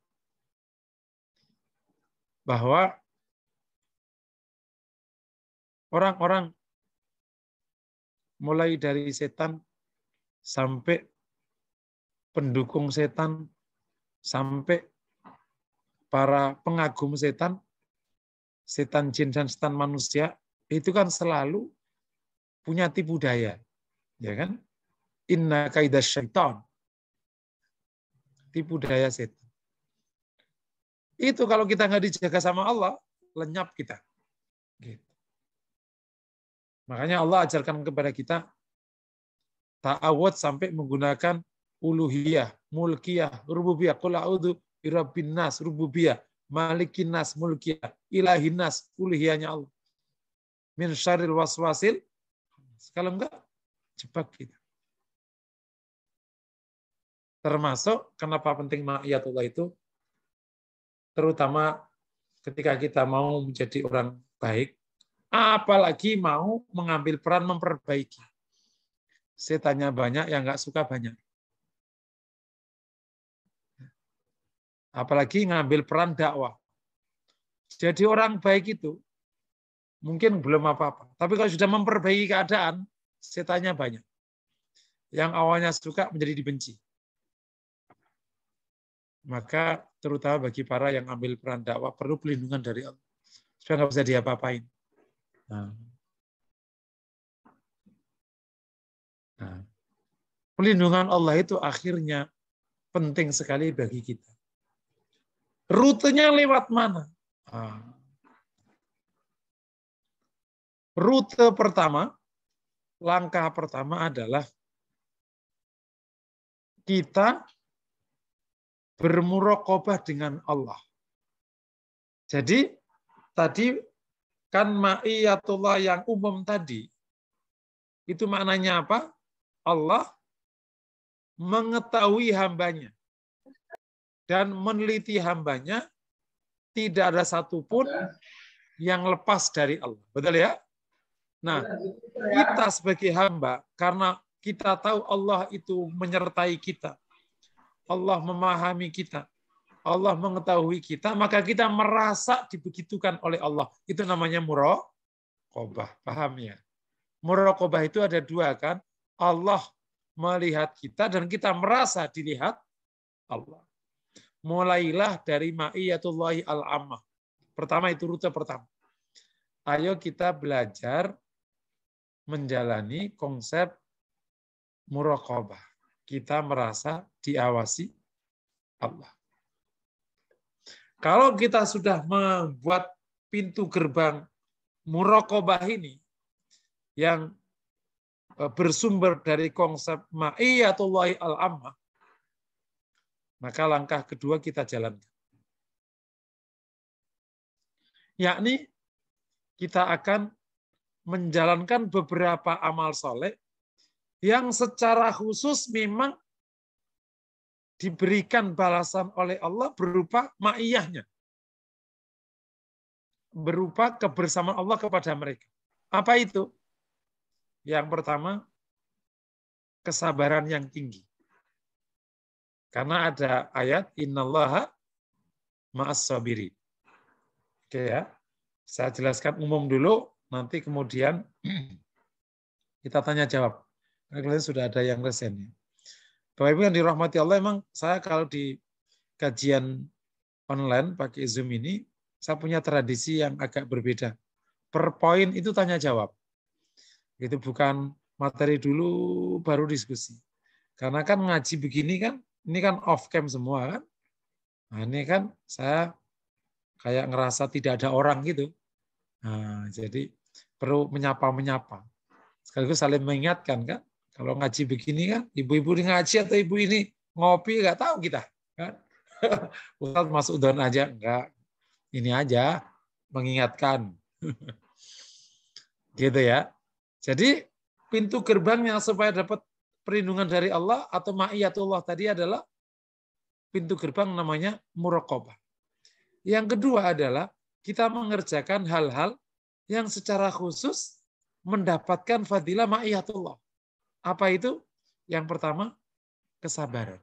bahwa orang-orang mulai dari setan sampai pendukung setan, sampai para pengagum setan, setan jin dan setan manusia, itu kan selalu punya tipu daya. Ya kan? Inna kaidah syaitan. Tipu daya setan. Itu kalau kita nggak dijaga sama Allah, lenyap kita. Gitu. Makanya Allah ajarkan kepada kita ta'awud sampai menggunakan uluhiyah, mulkiyah, rububiyah. Qul a'udzu birabbin nas, rububiyah, malikin nas, mulkiyah, ilahin nas, uluhiyahnya Allah. Min syarril waswasil. Kalau enggak, jebak kita. Termasuk kenapa penting ma'iyatullah itu, terutama ketika kita mau menjadi orang baik, apalagi mau mengambil peran memperbaiki. Setannya banyak, yang nggak suka banyak. Apalagi ngambil peran dakwah. Jadi orang baik itu mungkin belum apa-apa. Tapi kalau sudah memperbaiki keadaan, setannya banyak. Yang awalnya suka menjadi dibenci. Maka terutama bagi para yang ambil peran dakwah perlu pelindungan dari Allah. Supaya nggak bisa diapa-apain. Nah, pelindungan Allah itu akhirnya penting sekali bagi kita. Rutenya lewat mana? Rute pertama, langkah pertama adalah kita bermuraqabah dengan Allah. Jadi tadi kan ma'iyatullah yang umum tadi, itu maknanya apa? Allah mengetahui hambanya dan meneliti hambanya, tidak ada satupun yang lepas dari Allah. Betul ya? Nah, kita sebagai hamba, karena kita tahu Allah itu menyertai kita, Allah memahami kita, Allah mengetahui kita, maka kita merasa dibegitukan oleh Allah. Itu namanya muraqabah. Paham ya? Muraqabah itu ada dua kan? Allah melihat kita dan kita merasa dilihat Allah. Mulailah dari ma'iyatullahi al-ammah. Pertama itu rute pertama. Ayo kita belajar menjalani konsep muraqabah. Kita merasa diawasi Allah. Kalau kita sudah membuat pintu gerbang muraqabah ini yang bersumber dari konsep ma'iyatullahi al-ammah, maka langkah kedua kita jalankan. Yakni kita akan menjalankan beberapa amal soleh yang secara khusus memang diberikan balasan oleh Allah berupa ma'iyahnya. Berupa kebersamaan Allah kepada mereka. Apa itu? Yang pertama, kesabaran yang tinggi. Karena ada ayat, innallaha ma'as sabirin. Oke ya, saya jelaskan umum dulu, nanti kemudian kita tanya jawab. Karena kalian sudah ada yang resen ya. Bapak Ibu yang dirahmati Allah, emang saya kalau di kajian online pakai Zoom ini, saya punya tradisi yang agak berbeda. Per poin itu tanya jawab. Itu bukan materi dulu baru diskusi. Karena kan ngaji begini kan, ini kan off cam semua kan. Nah ini kan saya kayak ngerasa tidak ada orang gitu. Nah, jadi perlu menyapa-menyapa. Sekaligus saling mengingatkan kan. Kalau ngaji begini kan, ibu-ibu ini ngaji atau ibu ini ngopi, nggak tahu kita. Kan? Ustaz masuk don aja, enggak. Ini aja, mengingatkan. Gitu ya. Jadi, pintu gerbangnya supaya dapat perlindungan dari Allah atau ma'iyatullah tadi adalah pintu gerbang namanya muraqabah. Yang kedua adalah kita mengerjakan hal-hal yang secara khusus mendapatkan fadilah ma'iyatullah. Apa itu? Yang pertama, kesabaran.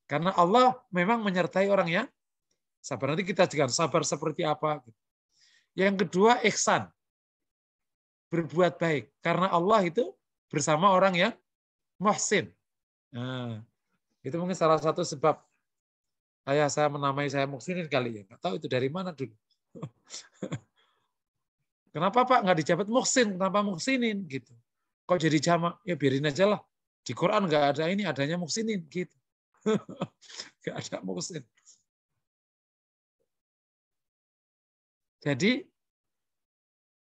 Karena Allah memang menyertai orang yang sabar. Nanti kita juga sabar seperti apa. Yang kedua, ihsan. Berbuat baik. Karena Allah itu bersama orang yang muhsin. Itu mungkin salah satu sebab ayah saya menamai saya muhsinin kali ya. Nggak tahu itu dari mana dulu. Kenapa Pak nggak dijabat muhsin? Kenapa muhsinin? Gitu. Kok jadi jamak? Ya biarin aja lah. Di Quran nggak ada ini, adanya muhsinin. Gitu. Nggak ada muhsin. Jadi,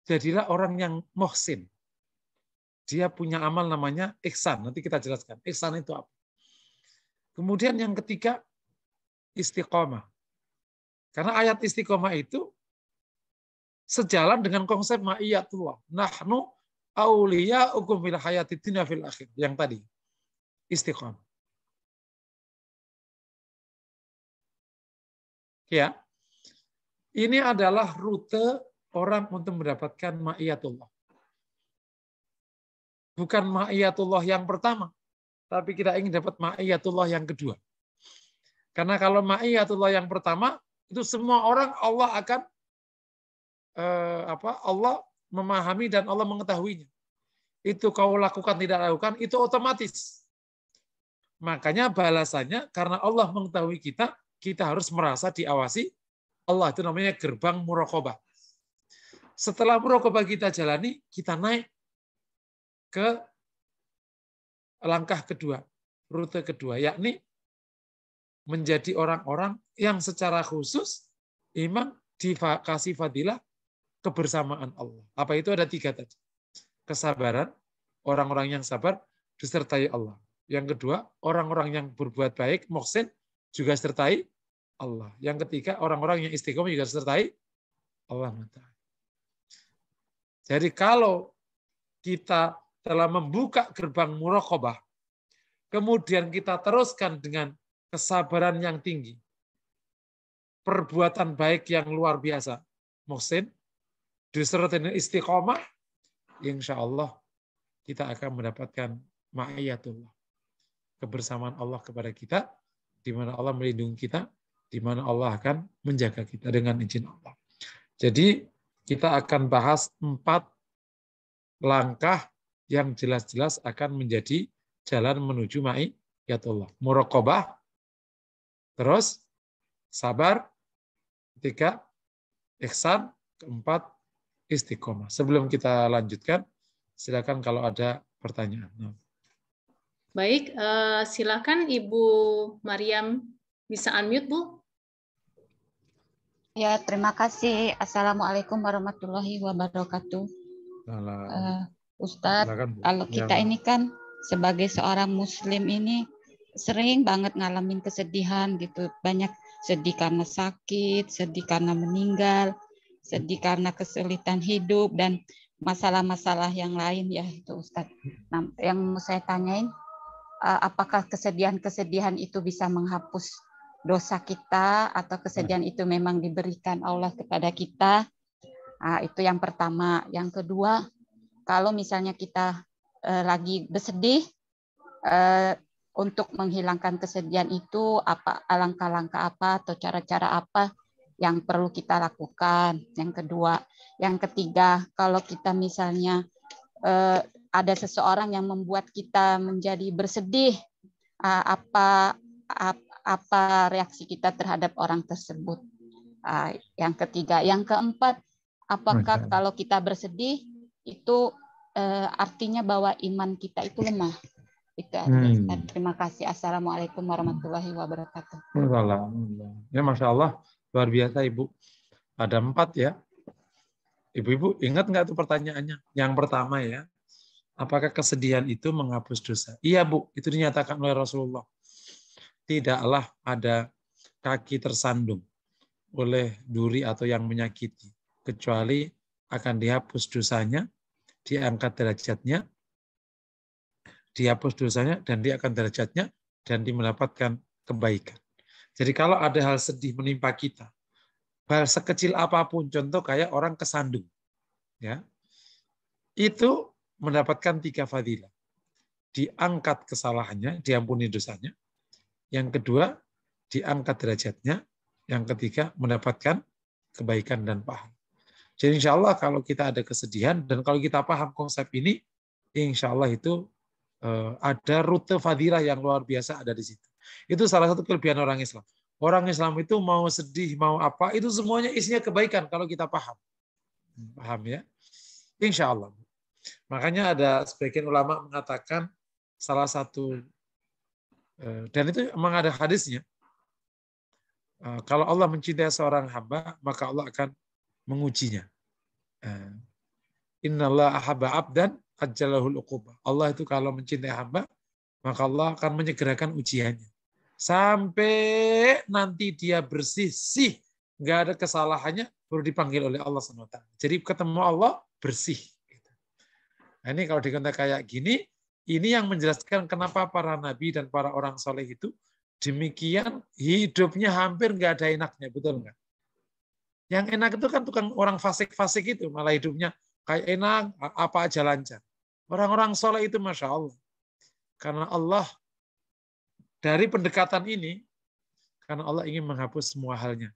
jadilah orang yang muhsin. Dia punya amal namanya ihsan. Nanti kita jelaskan. Ihsan itu apa? Kemudian yang ketiga, istiqomah. Karena ayat istiqomah itu sejalan dengan konsep ma'iyatullah. Nahnu awliya'ukum fil hayatid dunya fil akhir. Yang tadi. Istiqomah. Ya. Ini adalah rute orang untuk mendapatkan ma'iyatullah. Bukan ma'iyatullah yang pertama, tapi kita ingin dapat ma'iyatullah yang kedua. Karena kalau ma'iyatullah yang pertama, itu semua orang Allah akan Allah memahami dan Allah mengetahuinya. Itu kau lakukan tidak lakukan, itu otomatis. Makanya balasannya karena Allah mengetahui kita, kita harus merasa diawasi Allah. Itu namanya gerbang muraqabah. Setelah muraqabah kita jalani, kita naik ke langkah kedua. rute kedua, yakni menjadi orang-orang yang secara khusus memang dikasih fadilah kebersamaan Allah. Apa itu? Ada 3 tadi. Kesabaran, orang-orang yang sabar disertai Allah. Yang kedua, orang-orang yang berbuat baik, muhsin, juga disertai Allah. Yang ketiga, orang-orang yang istiqomah juga disertai Allah. Jadi kalau kita telah membuka gerbang muraqabah, kemudian kita teruskan dengan kesabaran yang tinggi, perbuatan baik yang luar biasa, muhsin, disertai dengan istiqomah, insya Allah kita akan mendapatkan ma'iyatullah, kebersamaan Allah kepada kita, di mana Allah melindungi kita, di mana Allah akan menjaga kita dengan izin Allah. Jadi kita akan bahas 4 langkah yang jelas-jelas akan menjadi jalan menuju ma'iyatullah. Muraqabah, terus sabar, 3 ihsan, 4 istiqomah. Sebelum kita lanjutkan, silakan kalau ada pertanyaan. Baik, silakan Ibu Mariam, bisa unmute, Bu? Ya, terima kasih. Assalamualaikum warahmatullahi wabarakatuh. Ustadz, kalau kita ini kan sebagai seorang Muslim ini sering banget ngalamin kesedihan gitu. Banyak sedih karena sakit, sedih karena meninggal, sedih karena kesulitan hidup, dan masalah-masalah yang lain ya itu Ustadz. Nah, yang mau saya tanyain, apakah kesedihan-kesedihan itu bisa menghapus dosa kita atau kesedihan itu memang diberikan Allah kepada kita? Nah, itu yang pertama. Yang kedua, kalau misalnya kita lagi bersedih, untuk menghilangkan kesedihan itu apa langkah-langkah apa atau cara-cara apa yang perlu kita lakukan? Yang kedua, yang ketiga, kalau kita misalnya ada seseorang yang membuat kita menjadi bersedih, apa reaksi kita terhadap orang tersebut? Yang ketiga, yang keempat, apakah kalau kita bersedih itu artinya bahwa iman kita itu lemah? Itu aja. Terima kasih. Assalamualaikum warahmatullahi wabarakatuh. Ya, Masya Allah, luar biasa Ibu. Ada 4 ya. Ibu-ibu ingat nggak tuh pertanyaannya? Yang pertama ya, apakah kesedihan itu menghapus dosa? Iya Bu, itu dinyatakan oleh Rasulullah. Tidaklah ada kaki tersandung oleh duri atau yang menyakiti, kecuali akan dihapus dosanya, diangkat derajatnya, dihapus dosanya, dan diangkat derajatnya, dan mendapatkan kebaikan. Jadi kalau ada hal sedih menimpa kita, hal sekecil apapun, contoh kayak orang kesandung, ya, itu mendapatkan 3 fadilah. Diangkat kesalahannya, diampuni dosanya. Yang kedua, diangkat derajatnya. Yang ketiga, mendapatkan kebaikan dan pahala. Jadi insya Allah kalau kita ada kesedihan, dan kalau kita paham konsep ini, insya Allah itu ada rute fadilah yang luar biasa ada di situ. Itu salah satu kelebihan orang Islam. Orang Islam itu mau sedih, mau apa, itu semuanya isinya kebaikan kalau kita paham. Paham ya? Insya Allah. Makanya ada sebagian ulama mengatakan salah satu, dan itu memang ada hadisnya, kalau Allah mencintai seorang hamba, maka Allah akan mengujinya. Innallaha ahabba abdan ajjalahul uqubah. Allah itu kalau mencintai hamba, maka Allah akan menyegerakan ujiannya. Sampai nanti dia bersih, nggak ada kesalahannya, baru dipanggil oleh Allah SWT. Jadi ketemu Allah, bersih. Nah, ini kalau dikata kayak gini, ini yang menjelaskan kenapa para nabi dan para orang soleh itu demikian hidupnya hampir nggak ada enaknya, betul nggak? Yang enak itu kan tukang orang fasik-fasik itu, malah hidupnya kayak enak, apa aja lancar. Orang-orang soleh itu Masya Allah. Karena Allah, dari pendekatan ini, karena Allah ingin menghapus semua halnya,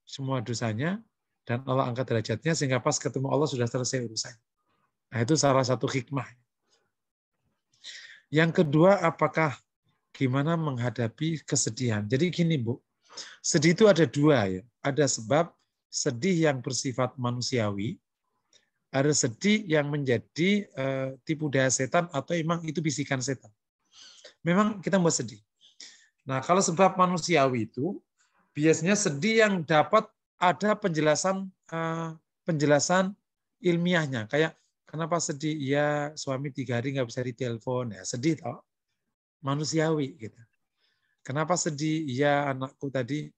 semua dosanya, dan Allah angkat derajatnya, sehingga pas ketemu Allah sudah selesai urusan. Nah, itu salah satu hikmah. Yang kedua, apakah gimana menghadapi kesedihan? Jadi gini Bu, sedih itu ada 2 ya. Ada sebab sedih yang bersifat manusiawi, ada sedih yang menjadi tipu daya setan atau memang itu bisikan setan. memang kita membuat sedih. Nah, kalau sebab manusiawi itu biasanya sedih yang dapat ada penjelasan ilmiahnya. Kayak kenapa sedih? Ya suami 3 hari nggak bisa ditelepon, ya sedih toh, manusiawi gitu. Kenapa sedih? Ya anakku tadi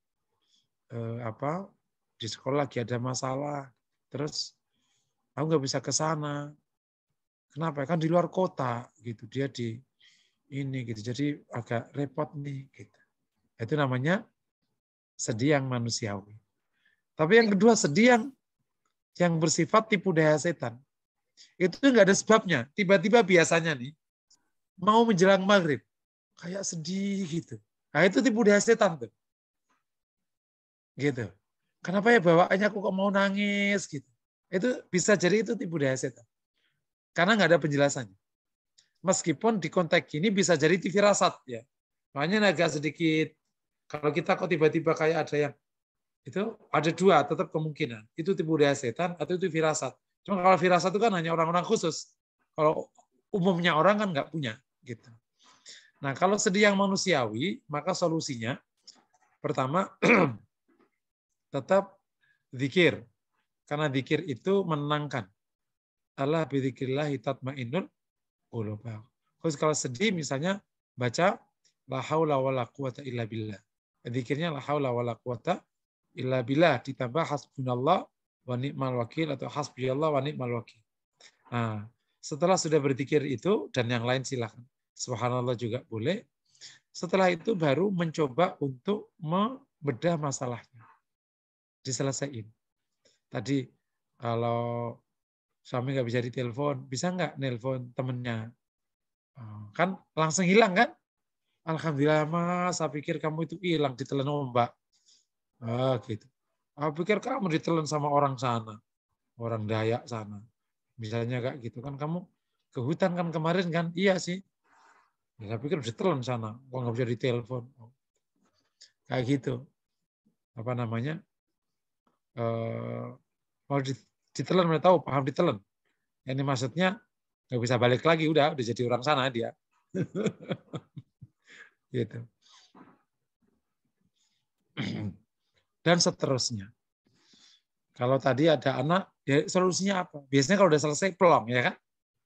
di sekolah lagi ada masalah, terus aku nggak bisa ke sana. Kenapa? Kan di luar kota gitu, dia di ini gitu, jadi agak repot nih gitu. Itu namanya sedih yang manusiawi. Tapi yang kedua sedih yang bersifat tipu daya setan. Itu nggak ada sebabnya. Tiba-tiba biasanya nih mau menjelang maghrib kayak sedih gitu. Nah itu tipu daya setan tuh. Gitu. Kenapa ya bawaannya aku kok mau nangis gitu. Itu bisa jadi itu tipu daya setan. Karena nggak ada penjelasannya. Meskipun di konteks ini bisa jadi firasat ya. Makanya agak sedikit kalau kita kok tiba-tiba kayak ada yang itu ada 2 tetap kemungkinan. Itu tipu daya setan atau itu firasat. Cuma kalau firasat itu kan hanya orang-orang khusus. Kalau umumnya orang kan nggak punya gitu. Nah, kalau sedih yang manusiawi, maka solusinya pertama tetap zikir. Karena zikir itu menenangkan. Allah bidzikrillahi tatmainnul qulub. Terus kalau sedih misalnya baca la haula wala quwata illa billah. Zikirnya la haula wala quwata illa billah ditambah hasbunallah wa ni'mal wakil atau hasbiyallah wa ni'mal wakil. Nah, setelah sudah berzikir itu dan yang lain silakan. Subhanallah juga boleh. Setelah itu baru mencoba untuk membedah masalahnya. Diselesaikan. Tadi kalau suami nggak bisa ditelepon, bisa nggak nelpon temennya? Kan langsung hilang kan? Alhamdulillah mas, saya pikir kamu itu hilang ditelan ombak. Gitu. Aku pikir kamu ditelan sama orang sana, orang Dayak sana. Misalnya kayak gitu kan, kamu ke hutan kan kemarin kan? Iya sih. Ya, saya pikir ditelan sana, kok nggak bisa ditelepon. Kayak gitu. Apa namanya? Mau ditelan, udah tahu, paham ditelan. Ini maksudnya nggak bisa balik lagi, udah jadi orang sana dia. Gitu. Dan seterusnya. Kalau tadi ada anak, ya solusinya apa? Biasanya kalau udah selesai pelong, ya kan?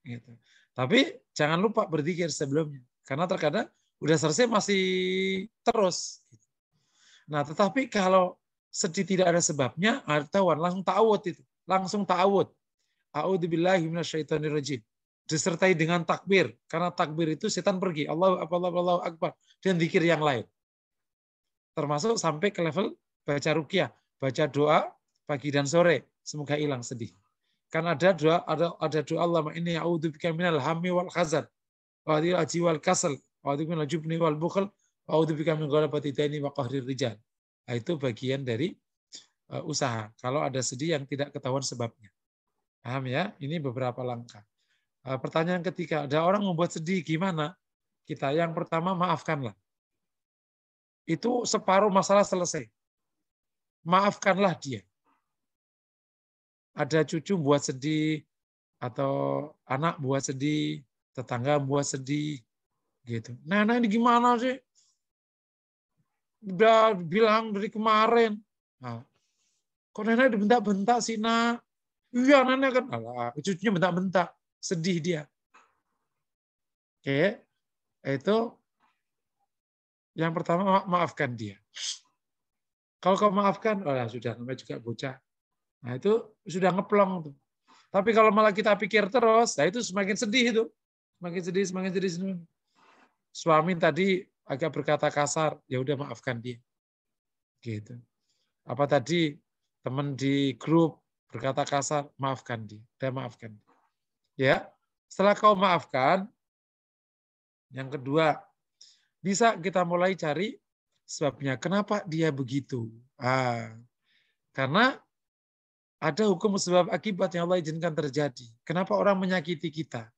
Gitu. Tapi jangan lupa berzikir sebelumnya, karena terkadang udah selesai masih terus. Nah, tetapi kalau sedih tidak ada sebabnya, ketahuan langsung ta'awud itu, langsung ta'awud. A'udzubillahi minasyaitonirrajim. Disertai dengan takbir, karena takbir itu setan pergi. Allahu akbar dan zikir yang lain. Termasuk sampai ke level baca ruqyah, baca doa pagi dan sore, semoga hilang sedih. Karena ada doa Allahumma inni a'udzubika minal hammi wal hazan wa aji wal kasal wa a'udzubika minal jubni wal bukhl wa a'udzubika min ghalabati daini wa qahrir rijal. Nah, itu bagian dari usaha. Kalau ada sedih yang tidak ketahuan sebabnya. Paham ya? Ini beberapa langkah. Pertanyaan ketiga, ada orang membuat sedih, gimana? Kita yang pertama maafkanlah. Itu separuh masalah selesai. Maafkanlah dia. Ada cucu buat sedih, atau anak buat sedih, tetangga buat sedih, gitu. Nenek ini gimana sih? Udah bilang dari kemarin. Nah, kok nenek dibentak-bentak sih, nak? Iya, nenek kan. Alah, cucunya bentak-bentak. Sedih dia. Oke, itu yang pertama, maafkan dia. Kalau kau maafkan, oh ya sudah, namanya juga bocah. Nah itu sudah ngeplong tuh. Tapi kalau malah kita pikir terus, nah itu semakin sedih itu. Semakin sedih. Suami tadi agak berkata kasar, ya udah maafkan dia. Gitu. Apa tadi teman di grup berkata kasar, maafkan dia. Udah maafkan. Ya. Setelah kau maafkan, yang kedua, bisa kita mulai cari sebabnya. Kenapa dia begitu? Karena ada hukum sebab akibat yang Allah izinkan terjadi. Kenapa orang menyakiti kita?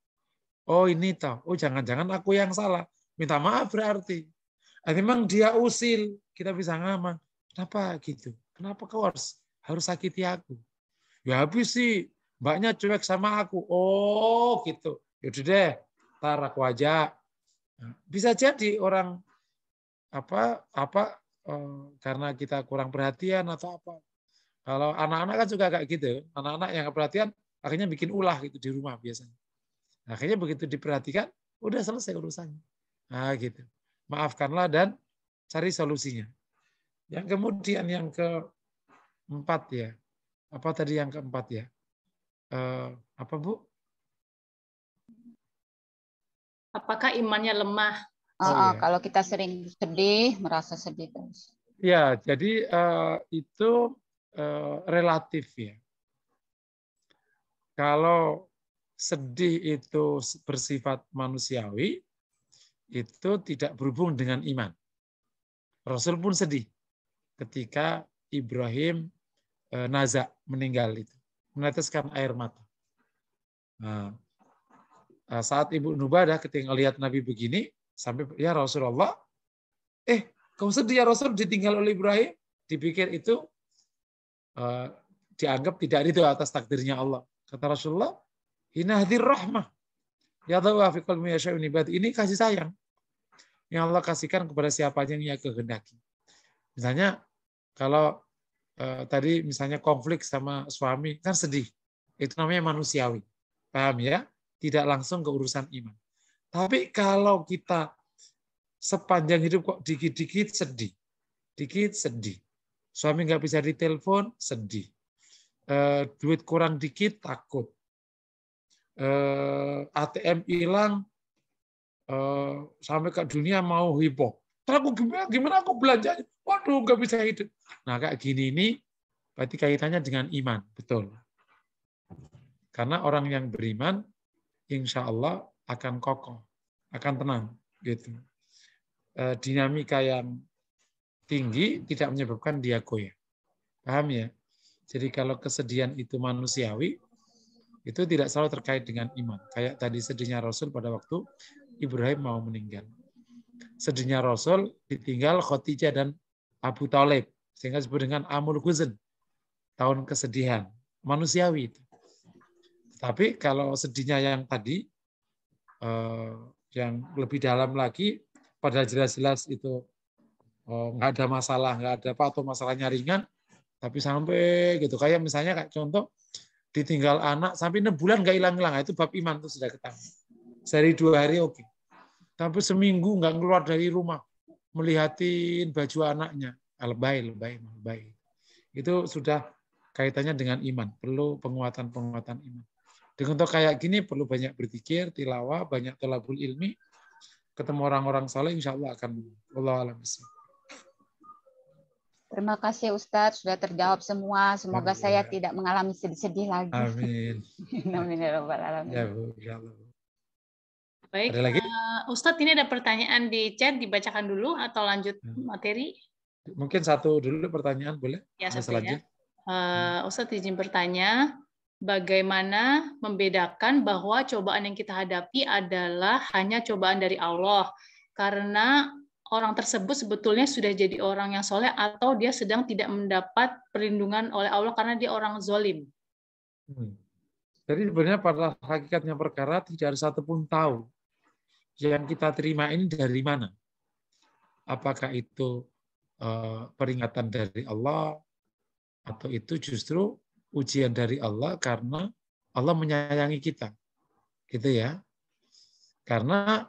Oh ini toh. Oh jangan-jangan aku yang salah. Minta maaf berarti. Memang dia usil. Kita bisa ngomong. Kenapa gitu? Kenapa kau harus sakiti aku? Ya habis sih. Mbaknya cuek sama aku. Oh gitu. Yaudah deh. Ntar aku aja. Nah, bisa jadi orang karena kita kurang perhatian atau apa. Kalau anak-anak kan juga kayak gitu. Anak-anak yang perhatian akhirnya bikin ulah gitu di rumah biasanya. Akhirnya begitu diperhatikan, udah selesai urusannya. Nah, gitu. Maafkanlah dan cari solusinya. Yang kemudian yang keempat ya. Apa tadi yang keempat ya? Apa Bu? Apakah imannya lemah? Oh, iya. Kalau kita sering sedih, merasa sedih terus. Ya, jadi itu relatif ya. Kalau sedih itu bersifat manusiawi, itu tidak berhubung dengan iman. Rasul pun sedih ketika Ibrahim naza meninggal itu, meneteskan air mata. Nah, saat Ibu Nubadah ketika melihat Nabi begini, sampai ya Rasulullah, kamu sedih ya Rasul ditinggal oleh Ibrahim? Dipikir itu dianggap tidak itu atas takdirnya Allah. Kata Rasulullah, inahdir rahmah. Ya Allah fi qalbi yasha'u ibadi. Ini kasih sayang yang Allah kasihkan kepada siapa yang Ia kehendaki. Misalnya kalau tadi misalnya konflik sama suami kan sedih. Itu namanya manusiawi. Paham ya? Tidak langsung ke urusan iman. Tapi kalau kita sepanjang hidup kok dikit-dikit sedih. Dikit sedih. Suami nggak bisa ditelepon, sedih. Duit kurang dikit, takut. ATM hilang, sampai ke dunia mau heboh. Terus aku gimana aku belanjanya? Waduh, nggak bisa hidup. Nah, kayak gini ini berarti kaitannya dengan iman, betul. Karena orang yang beriman, insya Allah akan kokoh, akan tenang, gitu. Dinamika yang tinggi tidak menyebabkan dia goyah. Paham ya? Jadi kalau kesedihan itu manusiawi, itu tidak selalu terkait dengan iman. Kayak tadi sedihnya Rasul pada waktu Ibrahim mau meninggal. Sedihnya Rasul ditinggal Khadijah dan Abu Thalib, sehingga disebut dengan Amul Huzn, tahun kesedihan. Manusiawi itu. Tapi kalau sedihnya yang tadi, yang lebih dalam lagi, padahal jelas-jelas itu nggak ada masalah, nggak ada apa, atau masalahnya ringan, tapi sampai gitu. Kayak misalnya kayak contoh, ditinggal anak sampai 6 bulan nggak hilang-hilang, itu bab iman itu sudah ketahuan. Sehari 2 hari oke. Sampai seminggu nggak keluar dari rumah, melihatin baju anaknya, lebay. Itu sudah kaitannya dengan iman, perlu penguatan iman. Dengan untuk kayak gini perlu banyak berpikir, tilawah, banyak thalabul ilmi, ketemu orang-orang saleh, insya Allah akan. Wallahu a'lam bishawab. Terima kasih Ustadz, sudah terjawab semua. Semoga saya tidak mengalami sedih-sedih lagi. Amin. Amin ya rabbal alamin. Ya Bu, insya Allah. Baik, ada lagi? Ustadz ini ada pertanyaan di chat, dibacakan dulu atau lanjut materi? Mungkin satu dulu pertanyaan boleh? Ya, satu ya. Ustadz izin bertanya, bagaimana membedakan bahwa cobaan yang kita hadapi adalah hanya cobaan dari Allah, karena orang tersebut sebetulnya sudah jadi orang yang soleh atau dia sedang tidak mendapat perlindungan oleh Allah karena dia orang zolim. Jadi sebenarnya pada hakikatnya perkara tidak ada satupun tahu yang kita terima ini dari mana. Apakah itu peringatan dari Allah, atau itu justru ujian dari Allah karena Allah menyayangi kita. Gitu ya. Karena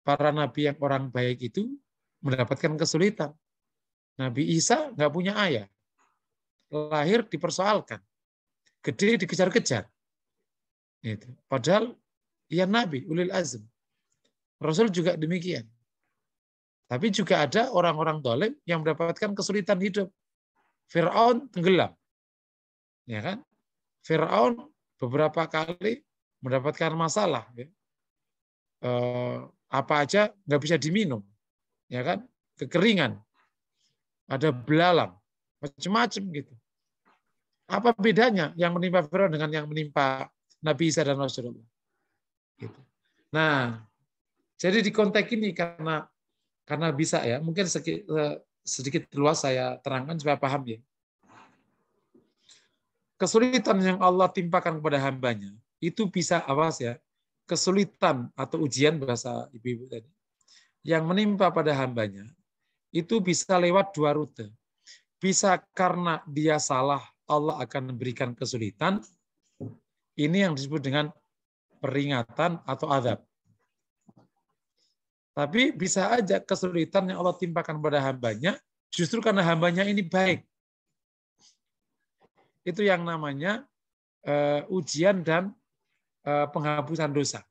para nabi yang orang baik itu mendapatkan kesulitan. Nabi Isa nggak punya ayah. Lahir dipersoalkan. Gede dikejar-kejar. Gitu. Padahal ia nabi, ulil azm. Rasul juga demikian. Tapi juga ada orang-orang dolim yang mendapatkan kesulitan hidup. Fir'aun tenggelam. Ya kan? Fir'aun beberapa kali mendapatkan masalah. Ya. Apa aja nggak bisa diminum. Ya kan? Kekeringan. Ada belalang. Macam-macam gitu. Apa bedanya yang menimpa Fir'aun dengan yang menimpa Nabi Isa dan Rasulullah? Gitu. Nah, jadi di konteks ini karena bisa ya, mungkin sedikit luas saya terangkan supaya paham ya. Kesulitan yang Allah timpakan kepada hambanya itu bisa, awas ya, kesulitan atau ujian bahasa ibu-ibu tadi, yang menimpa pada hambanya itu bisa lewat dua rute. Bisa karena dia salah, Allah akan memberikan kesulitan. Ini yang disebut dengan peringatan atau azab. Tapi bisa aja kesulitan yang Allah timpakan pada hambanya, justru karena hambanya ini baik. Itu yang namanya ujian dan penghapusan dosa.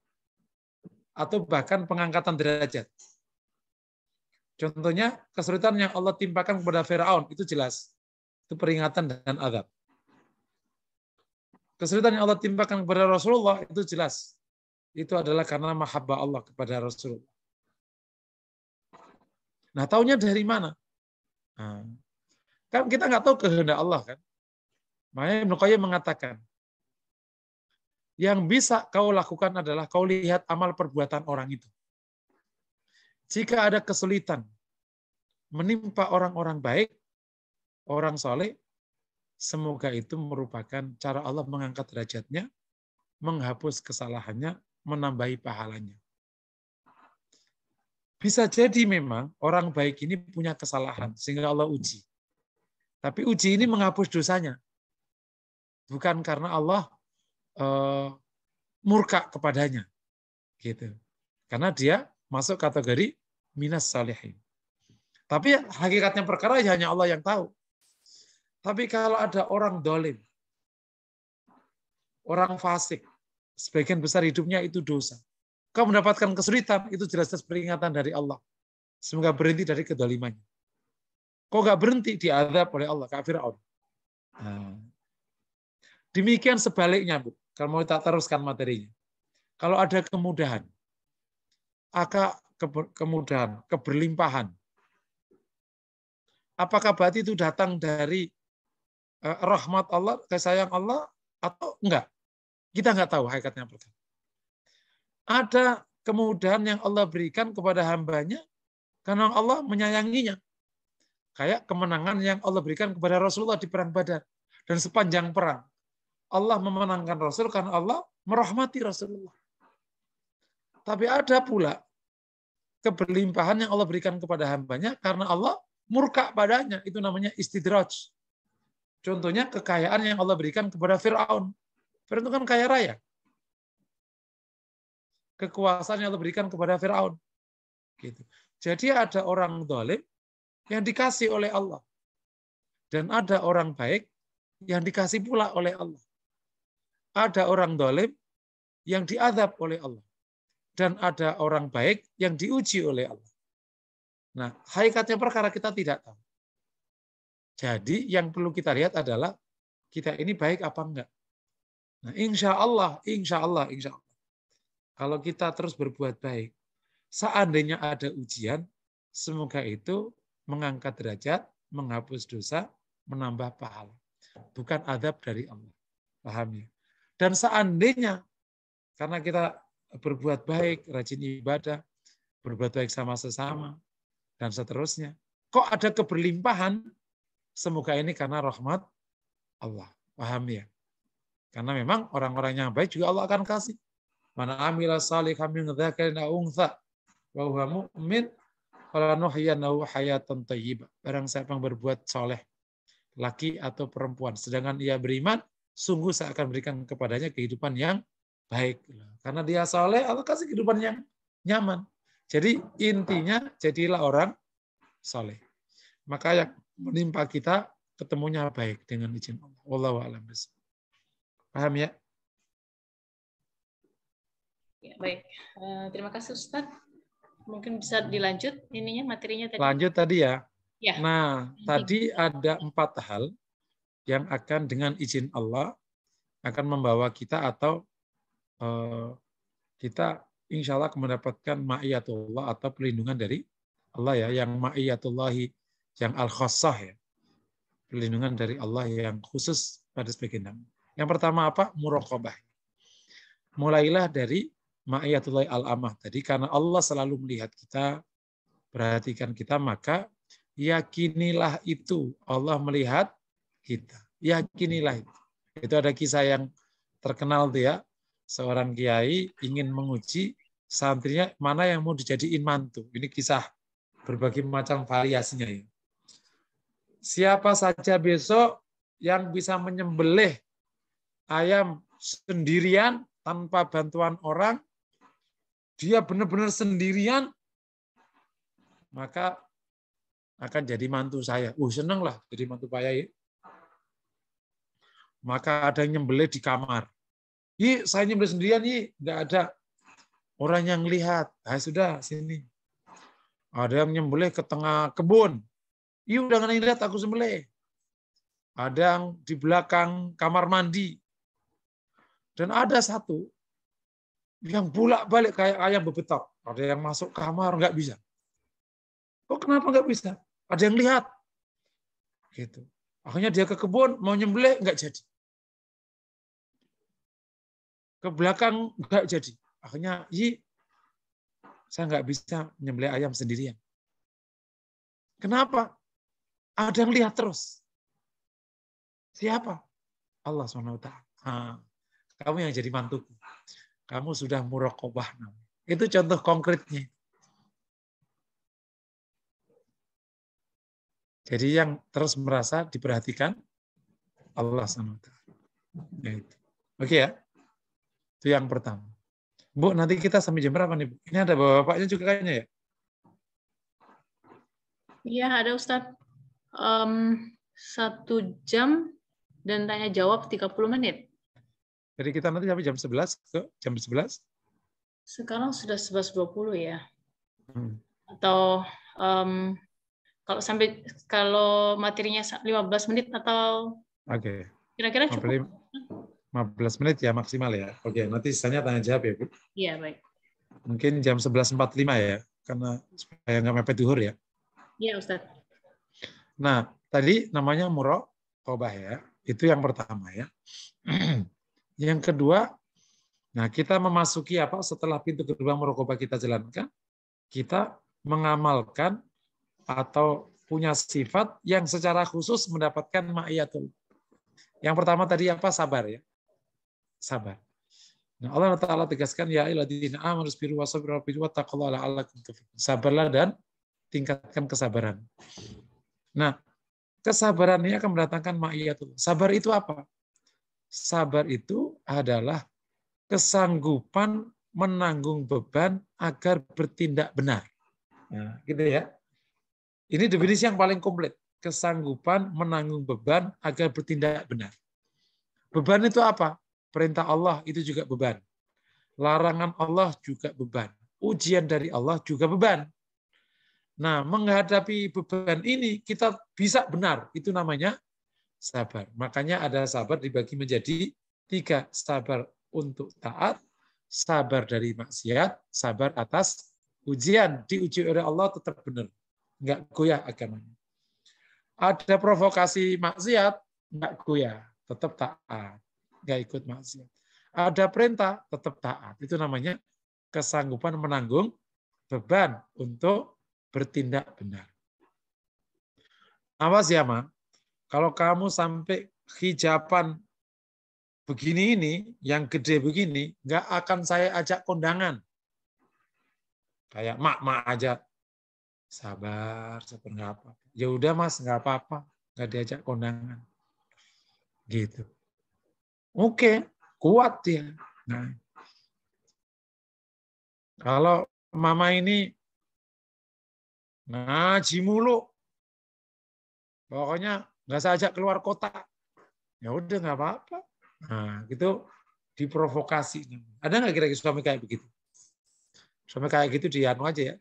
Atau bahkan pengangkatan derajat. Contohnya, kesulitan yang Allah timpakan kepada Firaun, itu jelas. Itu peringatan dan azab. Kesulitan yang Allah timpakan kepada Rasulullah, itu jelas. Itu adalah karena mahabbah Allah kepada Rasulullah. Nah, taunya dari mana? Nah, kan kita nggak tahu kehendak Allah, kan? Makanya Ibnu Qayyim mengatakan, yang bisa kau lakukan adalah kau lihat amal perbuatan orang itu. Jika ada kesulitan menimpa orang-orang baik, orang soleh, semoga itu merupakan cara Allah mengangkat derajatnya, menghapus kesalahannya, menambahi pahalanya. Bisa jadi memang orang baik ini punya kesalahan, sehingga Allah uji. Tapi uji ini menghapus dosanya. Bukan karena Allah murka kepadanya. Gitu. Karena dia masuk kategori minas salihin. Tapi hakikatnya perkara hanya Allah yang tahu. Tapi kalau ada orang dolim, orang fasik, sebagian besar hidupnya itu dosa. Kau mendapatkan kesulitan, itu jelas-jelas peringatan dari Allah. Semoga berhenti dari kedolimannya. Kau nggak berhenti, diazab oleh Allah, kayak Firaun. Nah, demikian sebaliknya, Bu. Kalau mau kita teruskan materinya. Kalau ada kemudahan, kemudahan, keberlimpahan, apakah berarti itu datang dari rahmat Allah, kasih sayang Allah, atau enggak? Kita enggak tahu hakikatnya. Ada kemudahan yang Allah berikan kepada hambanya karena Allah menyayanginya. Kayak kemenangan yang Allah berikan kepada Rasulullah di perang Badar. Dan sepanjang perang, Allah memenangkan Rasul karena Allah merahmati Rasulullah. Tapi ada pula keberlimpahan yang Allah berikan kepada hambanya karena Allah murka padanya. Itu namanya istidraj. Contohnya kekayaan yang Allah berikan kepada Firaun. Firaun itu kan kaya raya. Kekuasaan yang Allah berikan kepada Firaun. Gitu. Jadi ada orang zalim yang dikasih oleh Allah. Dan ada orang baik yang dikasih pula oleh Allah. Ada orang zalim yang diazab oleh Allah. Dan ada orang baik yang diuji oleh Allah. Nah, hakikatnya perkara kita tidak tahu. Jadi yang perlu kita lihat adalah kita ini baik apa enggak. Nah, insya Allah. Kalau kita terus berbuat baik, seandainya ada ujian, semoga itu mengangkat derajat, menghapus dosa, menambah pahala. Bukan azab dari Allah. Paham ya? Dan seandainya, karena kita berbuat baik, rajin ibadah, berbuat baik sama sesama, dan seterusnya. Kok ada keberlimpahan? Semoga ini karena rahmat Allah. Paham ya? Karena memang orang-orang yang baik juga Allah akan kasih. Man amila salihan min dzakarin aw untha wa huwa mu'min falanuhyiyanahu hayatan thayyibah. Barang siapa yang berbuat soleh, laki atau perempuan, sedangkan ia beriman, sungguh saya akan berikan kepadanya kehidupan yang baik. Karena dia soleh, Allah kasih kehidupan yang nyaman. Jadi intinya, jadilah orang soleh. Maka yang menimpa kita, ketemunya baik dengan izin Allah. Wallahu a'lam bishawab. Paham ya? Ya, baik. Terima kasih Ustadz. Mungkin bisa dilanjut ininya materinya tadi. Lanjut tadi ya. Ya. Nah, tadi ada 4 hal yang akan dengan izin Allah akan membawa kita atau kita insya Allah akan mendapatkan ma'iyatullah atau perlindungan dari Allah ya, yang ma'iyatullahi yang al-khassah ya. Perlindungan dari Allah yang khusus pada sebagian nama. Yang pertama apa? Muraqabah. Mulailah dari ma'iyatullahi al-amah tadi, karena Allah selalu melihat kita, perhatikan kita, maka yakinilah itu Allah melihat kita. Yakinilah itu. Itu ada kisah yang terkenal tuh ya, seorang kiai ingin menguji santrinya mana yang mau dijadiin mantu. Ini kisah berbagai macam variasinya ya. Siapa saja besok yang bisa menyembelih ayam sendirian tanpa bantuan orang, dia benar-benar sendirian, maka akan jadi mantu saya. Senang lah jadi mantu Pak Yai. Maka ada yang nyembelih di kamar. Saya nyembelih sendirian, nggak ada orang yang lihat. Sudah, sini. Ada yang nyembelih ke tengah kebun. Udah nggak ada yang lihat, aku sembelih. Ada yang di belakang kamar mandi. Dan ada satu yang bolak-balik kayak ayam bebetok. Ada yang masuk kamar, nggak bisa. Kenapa nggak bisa? Ada yang lihat. Gitu. Akhirnya dia ke kebun, mau nyembelih, nggak jadi. Ke belakang, nggak jadi. Akhirnya, saya nggak bisa nyembelih ayam sendirian. Kenapa? Ada yang lihat terus. Siapa? Allah SWT. Kamu yang jadi mantuku. Kamu sudah muraqabah. Itu contoh konkretnya. Jadi yang terus merasa diperhatikan Allah SWT. Oke ya? Itu yang pertama. Bu, nanti kita sampai jam berapa nih, Bu? Ini ada bapak-bapaknya juga kayaknya ya? Iya, ada Ustadz. 1 jam dan tanya jawab 30 menit. Jadi kita nanti sampai jam 11 ke jam 11? Sekarang sudah 11.20 ya. Atau kalau materinya 15 menit atau kira-kira cukup? 15 menit ya maksimal ya. Oke, nanti sisanya tanya jawab ya, Bu. Iya, baik. Mungkin jam 11.45 ya, karena supaya nggak mepet zuhur ya. Iya, Ustaz. Nah, tadi namanya muraqabah ya. Itu yang pertama ya. Yang kedua, nah kita memasuki apa setelah pintu gerbang muraqabah kita jalankan, kita mengamalkan atau punya sifat yang secara khusus mendapatkan ma'iyatul. Yang pertama tadi apa? Sabar ya. Sabar. Nah, Allah Ta'ala tegaskan, ya ayyuhalladzina amanu sabiru wasabiru wattaqullaha la'allakum tuflihun. Sabarlah dan tingkatkan kesabaran. Nah, kesabaran ini akan mendatangkan ma'iyatul. Sabar itu apa? Sabar itu adalah kesanggupan menanggung beban agar bertindak benar. Nah, gitu ya. Ini definisi yang paling komplit. Kesanggupan menanggung beban agar bertindak benar. Beban itu apa? Perintah Allah itu juga beban. Larangan Allah juga beban. Ujian dari Allah juga beban. Nah, menghadapi beban ini kita bisa benar. Itu namanya sabar. Makanya ada sabar dibagi menjadi 3. Sabar untuk taat, sabar dari maksiat, sabar atas ujian. Diuji oleh Allah tetap benar. Enggak goyah agamanya. Ada provokasi maksiat, enggak goyah. Tetap taat. Enggak ikut maksiat. Ada perintah, tetap taat. Itu namanya kesanggupan menanggung beban untuk bertindak benar. Awas ya, Ma. Kalau kamu sampai hijaban begini ini, yang gede begini, nggak akan saya ajak kondangan. Kayak mak aja. Sabar nggak apa. Ya udah Mas, nggak apa-apa. Nggak diajak kondangan. Gitu. Oke, kuat dia. Nah, kalau mama ini ngaji mulu, pokoknya nggak saya ajak keluar kota, ya udah nggak apa-apa. Nah, gitu diprovokasi. Ada nggak kira-kira suami kayak begitu? Suami kayak gitu dianu aja ya,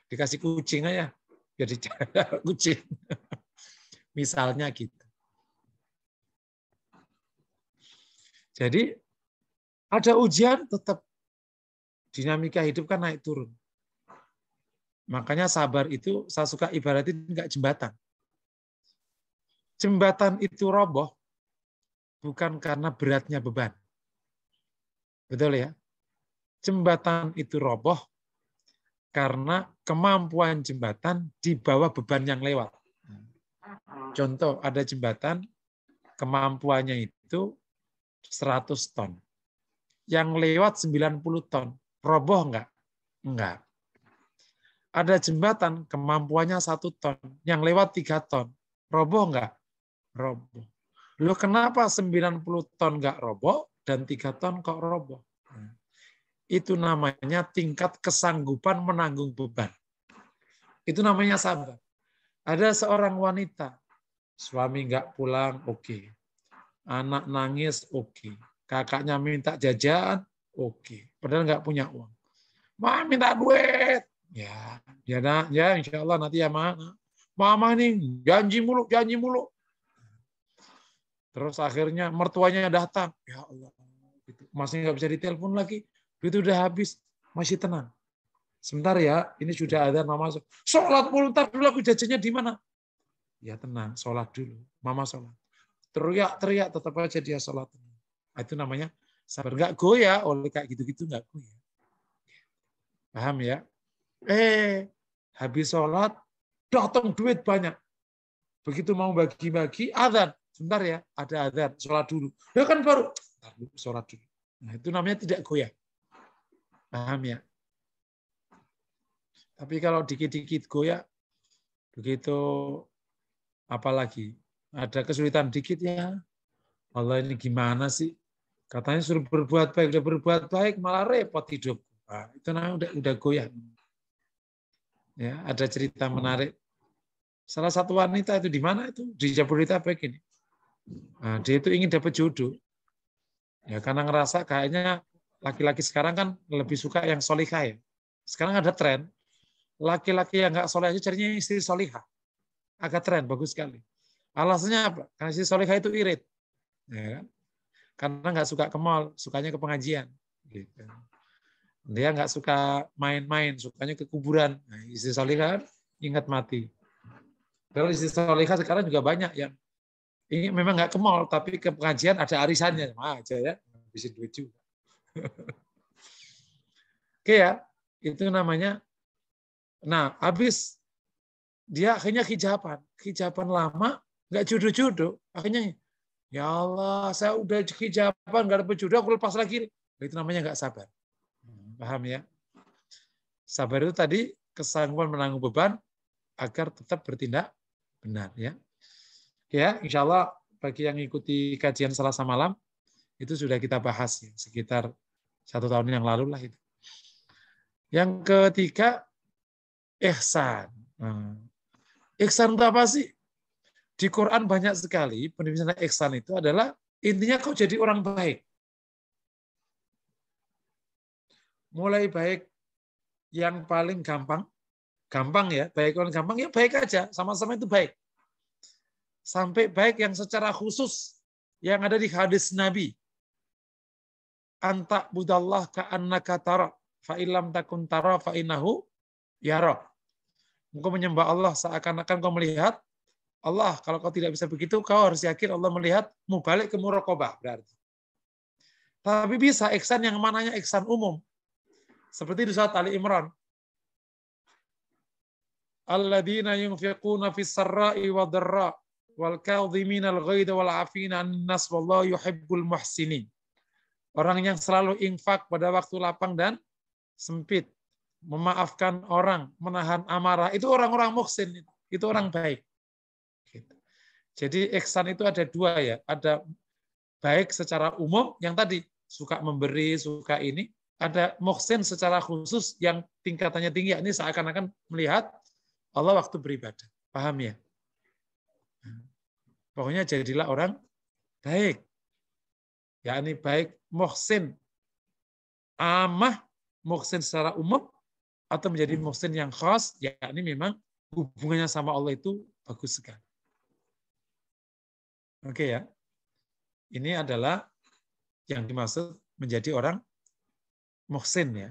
dikasih kucing aja, biar dijaga kucing. Misalnya gitu. Jadi ada ujian tetap dinamika hidup kan naik turun. Makanya sabar itu saya suka ibaratin nggak jembatan. Jembatan itu roboh bukan karena beratnya beban. Betul ya? Jembatan itu roboh karena kemampuan jembatan di bawah beban yang lewat. Contoh, ada jembatan kemampuannya itu 100 ton. Yang lewat 90 ton. roboh enggak? Enggak. Ada jembatan kemampuannya 1 ton, yang lewat 3 ton. Roboh enggak? Roboh. Loh kenapa 90 ton enggak roboh dan 3 ton kok roboh? Itu namanya tingkat kesanggupan menanggung beban. Itu namanya sabar. Ada seorang wanita, suami enggak pulang, oke. Anak nangis, oke. Kakaknya minta jajan, oke. Padahal enggak punya uang. Ma minta duit. Ya, ya insya Allah nanti ya Mama nih janji mulu. Terus akhirnya mertuanya datang. Ya Allah, masih nggak bisa ditelepon lagi. Duit udah habis, masih tenang. Sebentar ya, ini sudah ada Mama. Sholat mulu, ntar dulu aku jajannya di mana? Ya tenang, sholat dulu. Mama sholat. Teriak tetap aja dia sholat. Itu namanya sabar. Nggak goyah oleh kayak gitu-gitu, nggak goyah. Paham ya? Habis sholat, datang duit banyak. Begitu mau bagi-bagi, azan. Sebentar ya, ada azan, sholat dulu. Ya kan baru, sholat dulu. Nah, itu namanya tidak goyah. Paham ya? Tapi kalau dikit-dikit goyah, begitu apalagi ada kesulitan dikit ya, Allah ini gimana sih? Katanya suruh berbuat baik, udah berbuat baik malah repot hidup. Nah, itu namanya udah goyah. Ya, ada cerita menarik. Salah satu wanita itu di mana itu? Di Jabodetabek ini. Nah, dia itu ingin dapat jodoh. Ya, karena ngerasa kayaknya laki-laki sekarang kan lebih suka yang solihah ya. Sekarang ada tren, laki-laki yang nggak soleh aja carinya istri solihah. Agak tren, bagus sekali. Alasannya apa? Karena istri solihah itu irit. Ya kan? Karena nggak suka ke mall, sukanya ke pengajian. Gitu. Dia nggak suka main-main, sukanya ke kuburan. Nah, istri solihah ingat mati. Kalau istri solihah sekarang juga banyak yang ini memang nggak ke mall, tapi ke pengajian ada arisannya, sama aja ya, bisa duit juga. Oke ya, itu namanya. Nah, habis dia akhirnya hijaban lama, nggak jodoh-jodoh, akhirnya ya Allah, saya udah hijaban nggak dapat jodoh, aku lepas lagi. Itu namanya nggak sabar. Paham ya? Sabar itu tadi kesanggupan menanggung beban agar tetap bertindak benar ya. Ya, insya Allah bagi yang ikuti kajian Selasa malam itu sudah kita bahas ya, sekitar 1 tahun yang lalu lah itu. Yang ketiga, ihsan. Ihsan itu apa sih? Di Quran banyak sekali penjelasan ihsan itu adalah intinya kau jadi orang baik. Mulai baik yang paling gampang ya, baik orang gampang ya baik aja, sama-sama itu baik. Sampai baik yang secara khusus yang ada di hadis Nabi. Anta budallah ka'annaka tara fa illam takun tara fa innahu yara. Engkau menyembah Allah seakan-akan kau melihat Allah. Kalau kau tidak bisa begitu, kau harus yakin Allah melihatmu. Balik ke muraqabah berarti. Tapi bisa ihsan yang mananya ihsan umum. Seperti di surat Ali Imran. Alladzina yunfiquna fis sarra'i wad dharra wal kadhimina al-ghaidha wal 'afina 'anil nas wallahu yuhibbul muhsinin. Orang yang selalu infak pada waktu lapang dan sempit, memaafkan orang, menahan amarah, itu orang-orang muhsin, itu orang baik. Jadi ihsan itu ada 2 ya, ada baik secara umum yang tadi suka memberi, suka ini, ada muhsin secara khusus yang tingkatannya tinggi, ini seakan-akan melihat Allah waktu beribadah. Paham ya? Pokoknya jadilah orang baik. Yakni baik muhsin amah, muhsin secara umum, atau menjadi muhsin yang khas, yakni memang hubungannya sama Allah itu bagus sekali. Oke ya. Ini adalah yang dimaksud menjadi orang muhsin ya.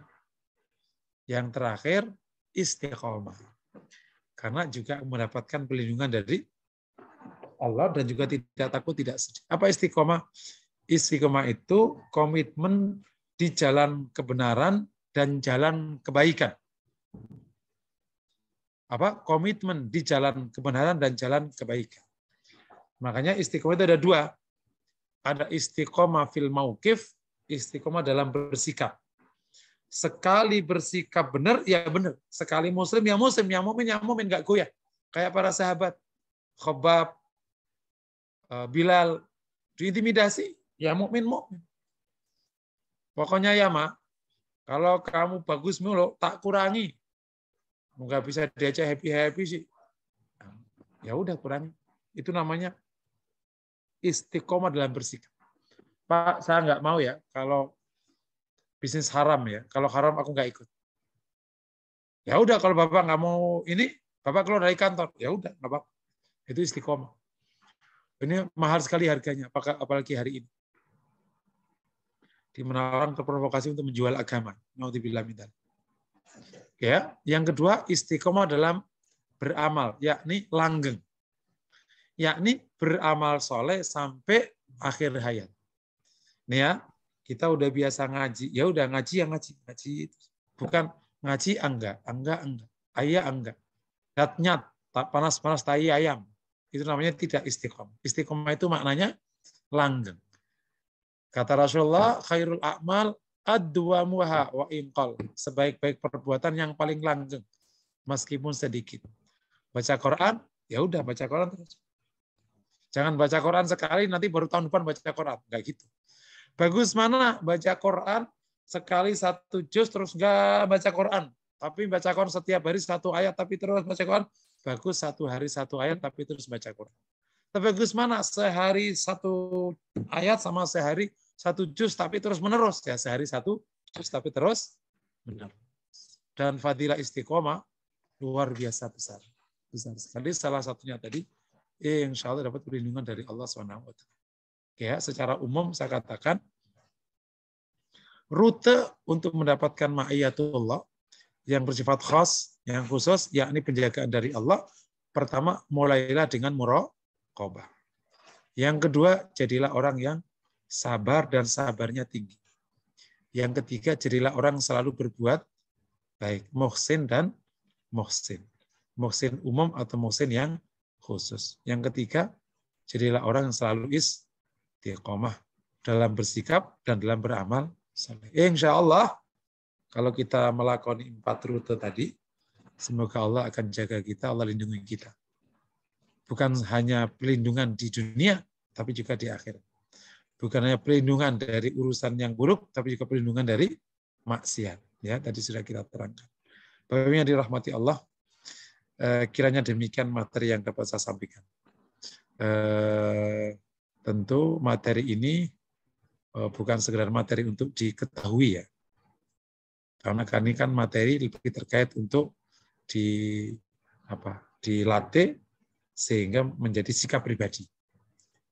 Yang terakhir istiqomah. Karena juga mendapatkan perlindungan dari Allah dan juga tidak takut, tidak sedih. Apa istiqomah? Istiqomah itu komitmen di jalan kebenaran dan jalan kebaikan. Apa? Komitmen di jalan kebenaran dan jalan kebaikan. Makanya istiqomah itu ada 2. Ada istiqomah fil mauqif, istiqomah dalam bersikap. Sekali bersikap benar, ya benar. Sekali muslim, ya muslim. Yang mukmin, nggak goyah. Kayak para sahabat. Khobab, Bilal, diintimidasi, ya mukmin. Pokoknya ya, Mak, kalau kamu bagus mulu, tak kurangi. Nggak bisa diajak happy-happy sih. Ya udah kurangi. Itu namanya istiqomah dalam bersikap. Pak, saya nggak mau ya kalau bisnis haram ya. Kalau haram aku nggak ikut. Ya udah kalau Bapak nggak mau ini, Bapak keluar dari kantor. Ya udah, nggak apa-apa. Itu istiqomah. Ini mahal sekali harganya, apalagi hari ini. Di mana orang terprovokasi untuk menjual agama. Naudzubillah min dzalik. Ya, yang kedua istiqomah dalam beramal, yakni langgeng. Yakni beramal soleh sampai akhir hayat. Nih ya, kita udah biasa ngaji, ya udah ngaji yang ngaji, bukan ngaji enggak, ayah enggak, nyat, tak panas tai ayam, itu namanya tidak istiqomah. Istiqomah itu maknanya langgeng. Kata Rasulullah, khairul a'mal adwamuha wa inqal, sebaik-baik perbuatan yang paling langgeng, meskipun sedikit. Baca Quran, ya udah baca Quran terus. Jangan baca Quran sekali, nanti baru tahun depan baca Quran, enggak gitu. Bagus mana baca Quran sekali 1 juz terus nggak baca Quran, tapi baca Quran setiap hari 1 ayat tapi terus baca Quran. Bagus 1 hari 1 ayat tapi terus baca Quran. Tapi bagus mana sehari 1 ayat sama sehari 1 juz tapi terus menerus, ya sehari 1 juz tapi terus menerus. Dan fadilah istiqomah luar biasa besar sekali. Salah satunya tadi, insya Allah dapat perlindungan dari Allah SWT. Ya, secara umum saya katakan rute untuk mendapatkan ma'iyatullah yang bersifat khas, yang khusus, yakni penjagaan dari Allah. Pertama, mulailah dengan muraqabah. Yang kedua, jadilah orang yang sabar dan sabarnya tinggi. Yang ketiga, jadilah orang yang selalu berbuat baik, muhsin dan muhsin. Muhsin umum atau muhsin yang khusus. Yang ketiga, jadilah orang yang selalu istiqomah dalam bersikap dan dalam beramal saleh. Insya Allah kalau kita melakoni 4 rute tadi, semoga Allah akan jaga kita, Allah lindungi kita. Bukan hanya pelindungan di dunia, tapi juga di akhirat. Bukan hanya pelindungan dari urusan yang buruk, tapi juga pelindungan dari maksiat. Ya, tadi sudah kita terangkan. Bapak yang dirahmati Allah, kiranya demikian materi yang dapat saya sampaikan. Tentu materi ini bukan sekedar materi untuk diketahui ya. Karena ini kan materi lebih terkait untuk dilatih sehingga menjadi sikap pribadi.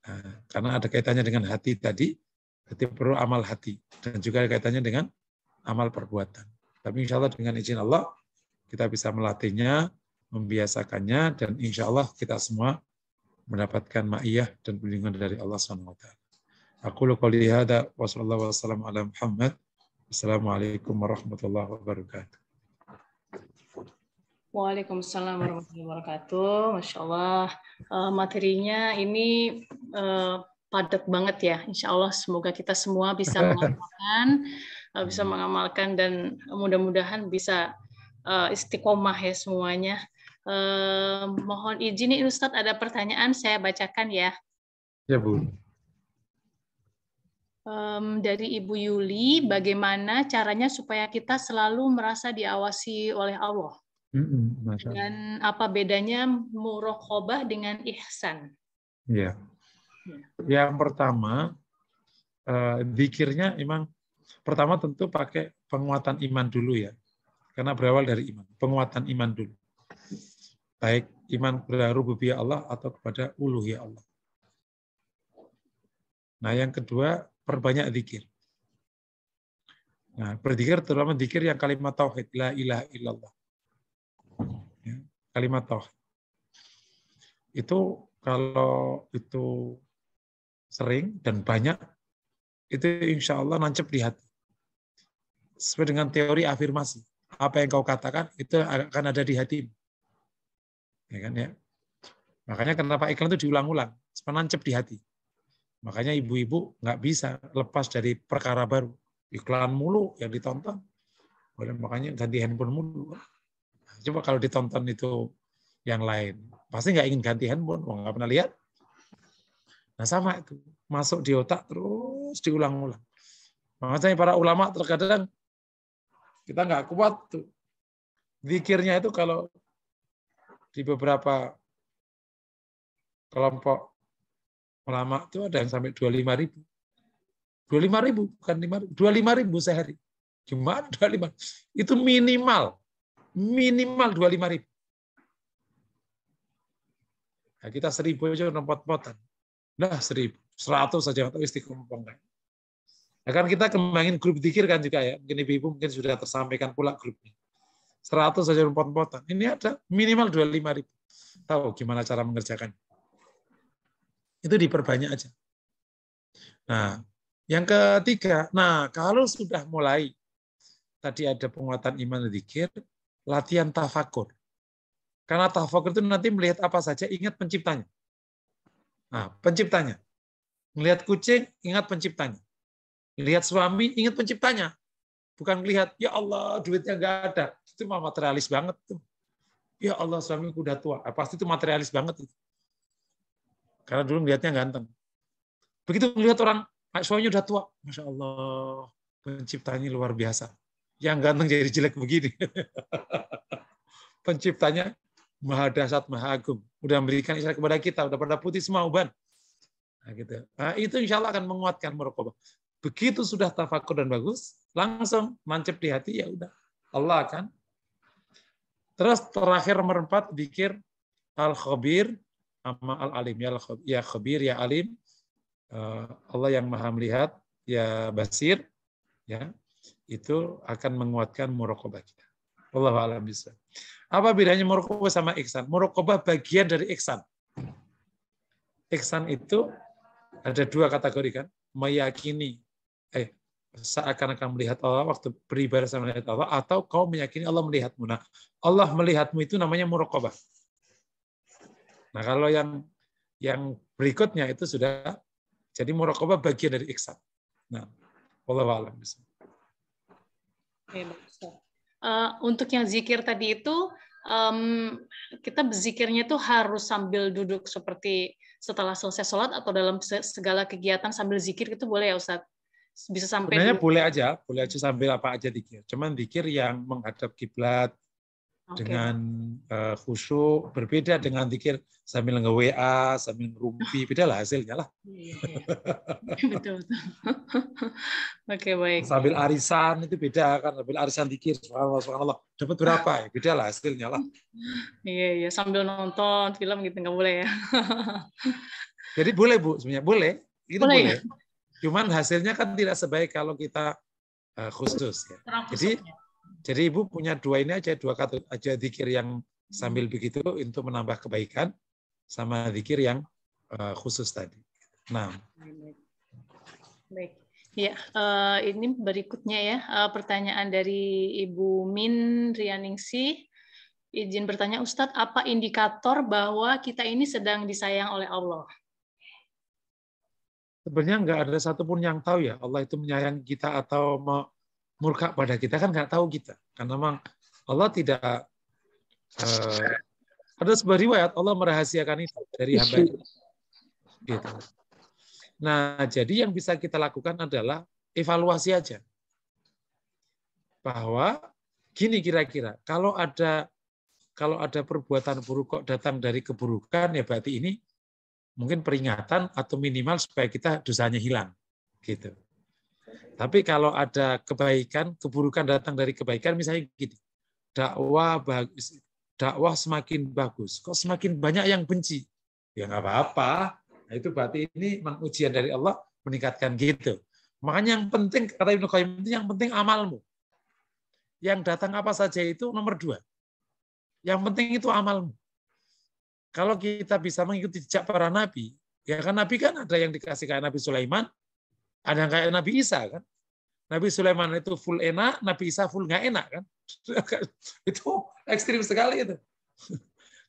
Nah, karena ada kaitannya dengan hati tadi, berarti perlu amal hati dan juga ada kaitannya dengan amal perbuatan. Tapi insya Allah dengan izin Allah kita bisa melatihnya, membiasakannya, dan insya Allah kita semua mendapatkan ma'iyah dan perlindungan dari Allah SWT. Aku qouli hadza wa sallallahu wasallam ala Muhammad. Assalamualaikum warahmatullahi wabarakatuh. Waalaikumsalam warahmatullahi wabarakatuh. Masya Allah, materinya ini padat banget ya. Insya Allah semoga kita semua bisa mengamalkan dan mudah-mudahan bisa istiqomah ya semuanya. Mohon izin nih Ustadz, ada pertanyaan saya bacakan ya. Ya Bu. Dari Ibu Yuli, bagaimana caranya supaya kita selalu merasa diawasi oleh Allah? Dan apa bedanya muraqabah dengan ihsan? Ya. Yang pertama, zikirnya memang pertama tentu pakai penguatan iman dulu ya. Karena berawal dari iman, penguatan iman dulu. Baik iman kepada rububiyah Allah atau kepada uluhiyah Allah. Nah, yang kedua, perbanyak zikir. Nah, berzikir terutama zikir yang kalimat tauhid, la ilaha illallah. Ya, kalimat tauhid. Itu kalau itu sering dan banyak, itu insya Allah nancep di hati. Sesuai dengan teori afirmasi. Apa yang kau katakan, itu akan ada di hati. Ya kan, ya? Makanya kenapa iklan itu diulang-ulang, supaya nancep di hati. Makanya ibu-ibu nggak bisa lepas dari perkara baru. Iklan mulu yang ditonton. boleh, makanya ganti handphone mulu. Coba kalau ditonton itu yang lain, pasti nggak ingin ganti handphone, nggak pernah lihat. Nah sama itu, masuk di otak terus diulang-ulang. Makanya para ulama terkadang kita nggak kuat tuh. Zikirnya itu kalau di beberapa kelompok ulama itu ada yang sampai 25.000. 25.000, bukan 5.000, 25.000 sehari. Gimana 25? Itu minimal 25.000. Nah, kita 1.000 aja pot-potan. Nah 1.000, 100 saja atau istiqomah. Nah, kan kita kembangin grup zikir kan juga ya. Mungkin ibu-ibu mungkin sudah tersampaikan pula grupnya. 100 saja pot-potan. Ini ada minimal 25.000. Tahu gimana cara mengerjakannya? Itu diperbanyak aja. Nah, yang ketiga, nah kalau sudah mulai tadi ada penguatan iman dan zikir, latihan tafakur. Karena tafakur itu nanti melihat apa saja, ingat penciptanya. Nah, penciptanya. Melihat kucing, ingat penciptanya. Lihat suami, ingat penciptanya. Bukan melihat, ya Allah, duitnya nggak ada. Itu mah materialis banget. Tuh. Ya Allah, suamiku udah tua. Pasti itu materialis banget. Itu. Karena dulu melihatnya ganteng. Begitu melihat orang, suaminya udah tua. Masya Allah, penciptanya luar biasa. Yang ganteng jadi jelek begini. Penciptanya maha dahsyat, maha agung. Udah memberikan isyarat kepada kita, udah pada putih semua uban. Nah, gitu. Nah, itu insya Allah akan menguatkan muraqabah. Begitu sudah tafakur dan bagus, langsung mancep di hati, ya udah. Allah akan. Terus terakhir nomor 4, zikir al-khabir sama al-alim. Ya khabir, ya alim. Allah yang maha melihat, ya basir. Ya, itu akan menguatkan muraqabah kita. Wallahu a'lam bishawab. Apa bedanya muraqabah sama ihsan? Muraqabah bagian dari ihsan. Ihsan itu ada 2 kategori kan, meyakini seakan-akan melihat Allah waktu beribadah sama melihat Allah, atau kau meyakini Allah melihatmu. Nah, Allah melihatmu itu namanya muraqabah. Nah, kalau yang berikutnya itu sudah jadi muraqabah bagian dari ihsan. Nah, wallahu a'lam bishawab. Untuk yang zikir tadi itu, kita berzikirnya itu harus sambil duduk seperti setelah selesai sholat, atau dalam segala kegiatan sambil zikir itu boleh ya Ustaz? Bisa sampai sebenarnya boleh aja sambil apa aja zikir. Cuman zikir yang menghadap kiblat dengan khusyuk, berbeda dengan zikir sambil nge-WA, sambil ngerumpi, beda lah hasilnya lah. Betul. Oke, baik. Sambil arisan itu beda kan, sambil arisan zikir, subhanallah, dapat berapa ya, beda lah hasilnya lah. Iya, sambil nonton film gitu nggak boleh ya. Jadi boleh Bu, sebenarnya boleh, itu boleh. Ya? Cuman hasilnya kan tidak sebaik kalau kita khusus. Ya. Jadi Ibu punya 2 ini aja, 2 kata aja zikir yang sambil begitu untuk menambah kebaikan, sama zikir yang khusus tadi. Nah. Baik. Ya, ini berikutnya ya, pertanyaan dari Ibu Min Rianingsih. Izin bertanya Ustadz, apa indikator bahwa kita ini sedang disayang oleh Allah? Sebenarnya nggak ada satupun yang tahu ya Allah itu menyayangi kita atau murka pada kita, kan nggak tahu kita. Karena memang Allah tidak ada sebuah riwayat Allah merahasiakan itu dari hamba itu. Gitu. Nah, jadi yang bisa kita lakukan adalah evaluasi aja. Bahwa gini kira-kira, kalau ada perbuatan buruk kok datang dari keburukan, ya berarti ini mungkin peringatan atau minimal supaya kita dosanya hilang, gitu. Tapi kalau ada kebaikan, keburukan datang dari kebaikan, misalnya gini, dakwah bagus, dakwah semakin bagus, kok semakin banyak yang benci, ya nggak apa-apa. Nah, itu berarti ini memang ujian dari Allah meningkatkan gitu. Makanya yang penting kata Ibnu Qayyim itu yang penting amalmu. Yang datang apa saja itu nomor 2. Yang penting itu amalmu. Kalau kita bisa mengikuti jejak para nabi, ya kan nabi kan ada yang dikasih kayak Nabi Sulaiman, ada yang kayak Nabi Isa kan. Nabi Sulaiman itu full enak, Nabi Isa full nggak enak kan. Itu ekstrim sekali itu.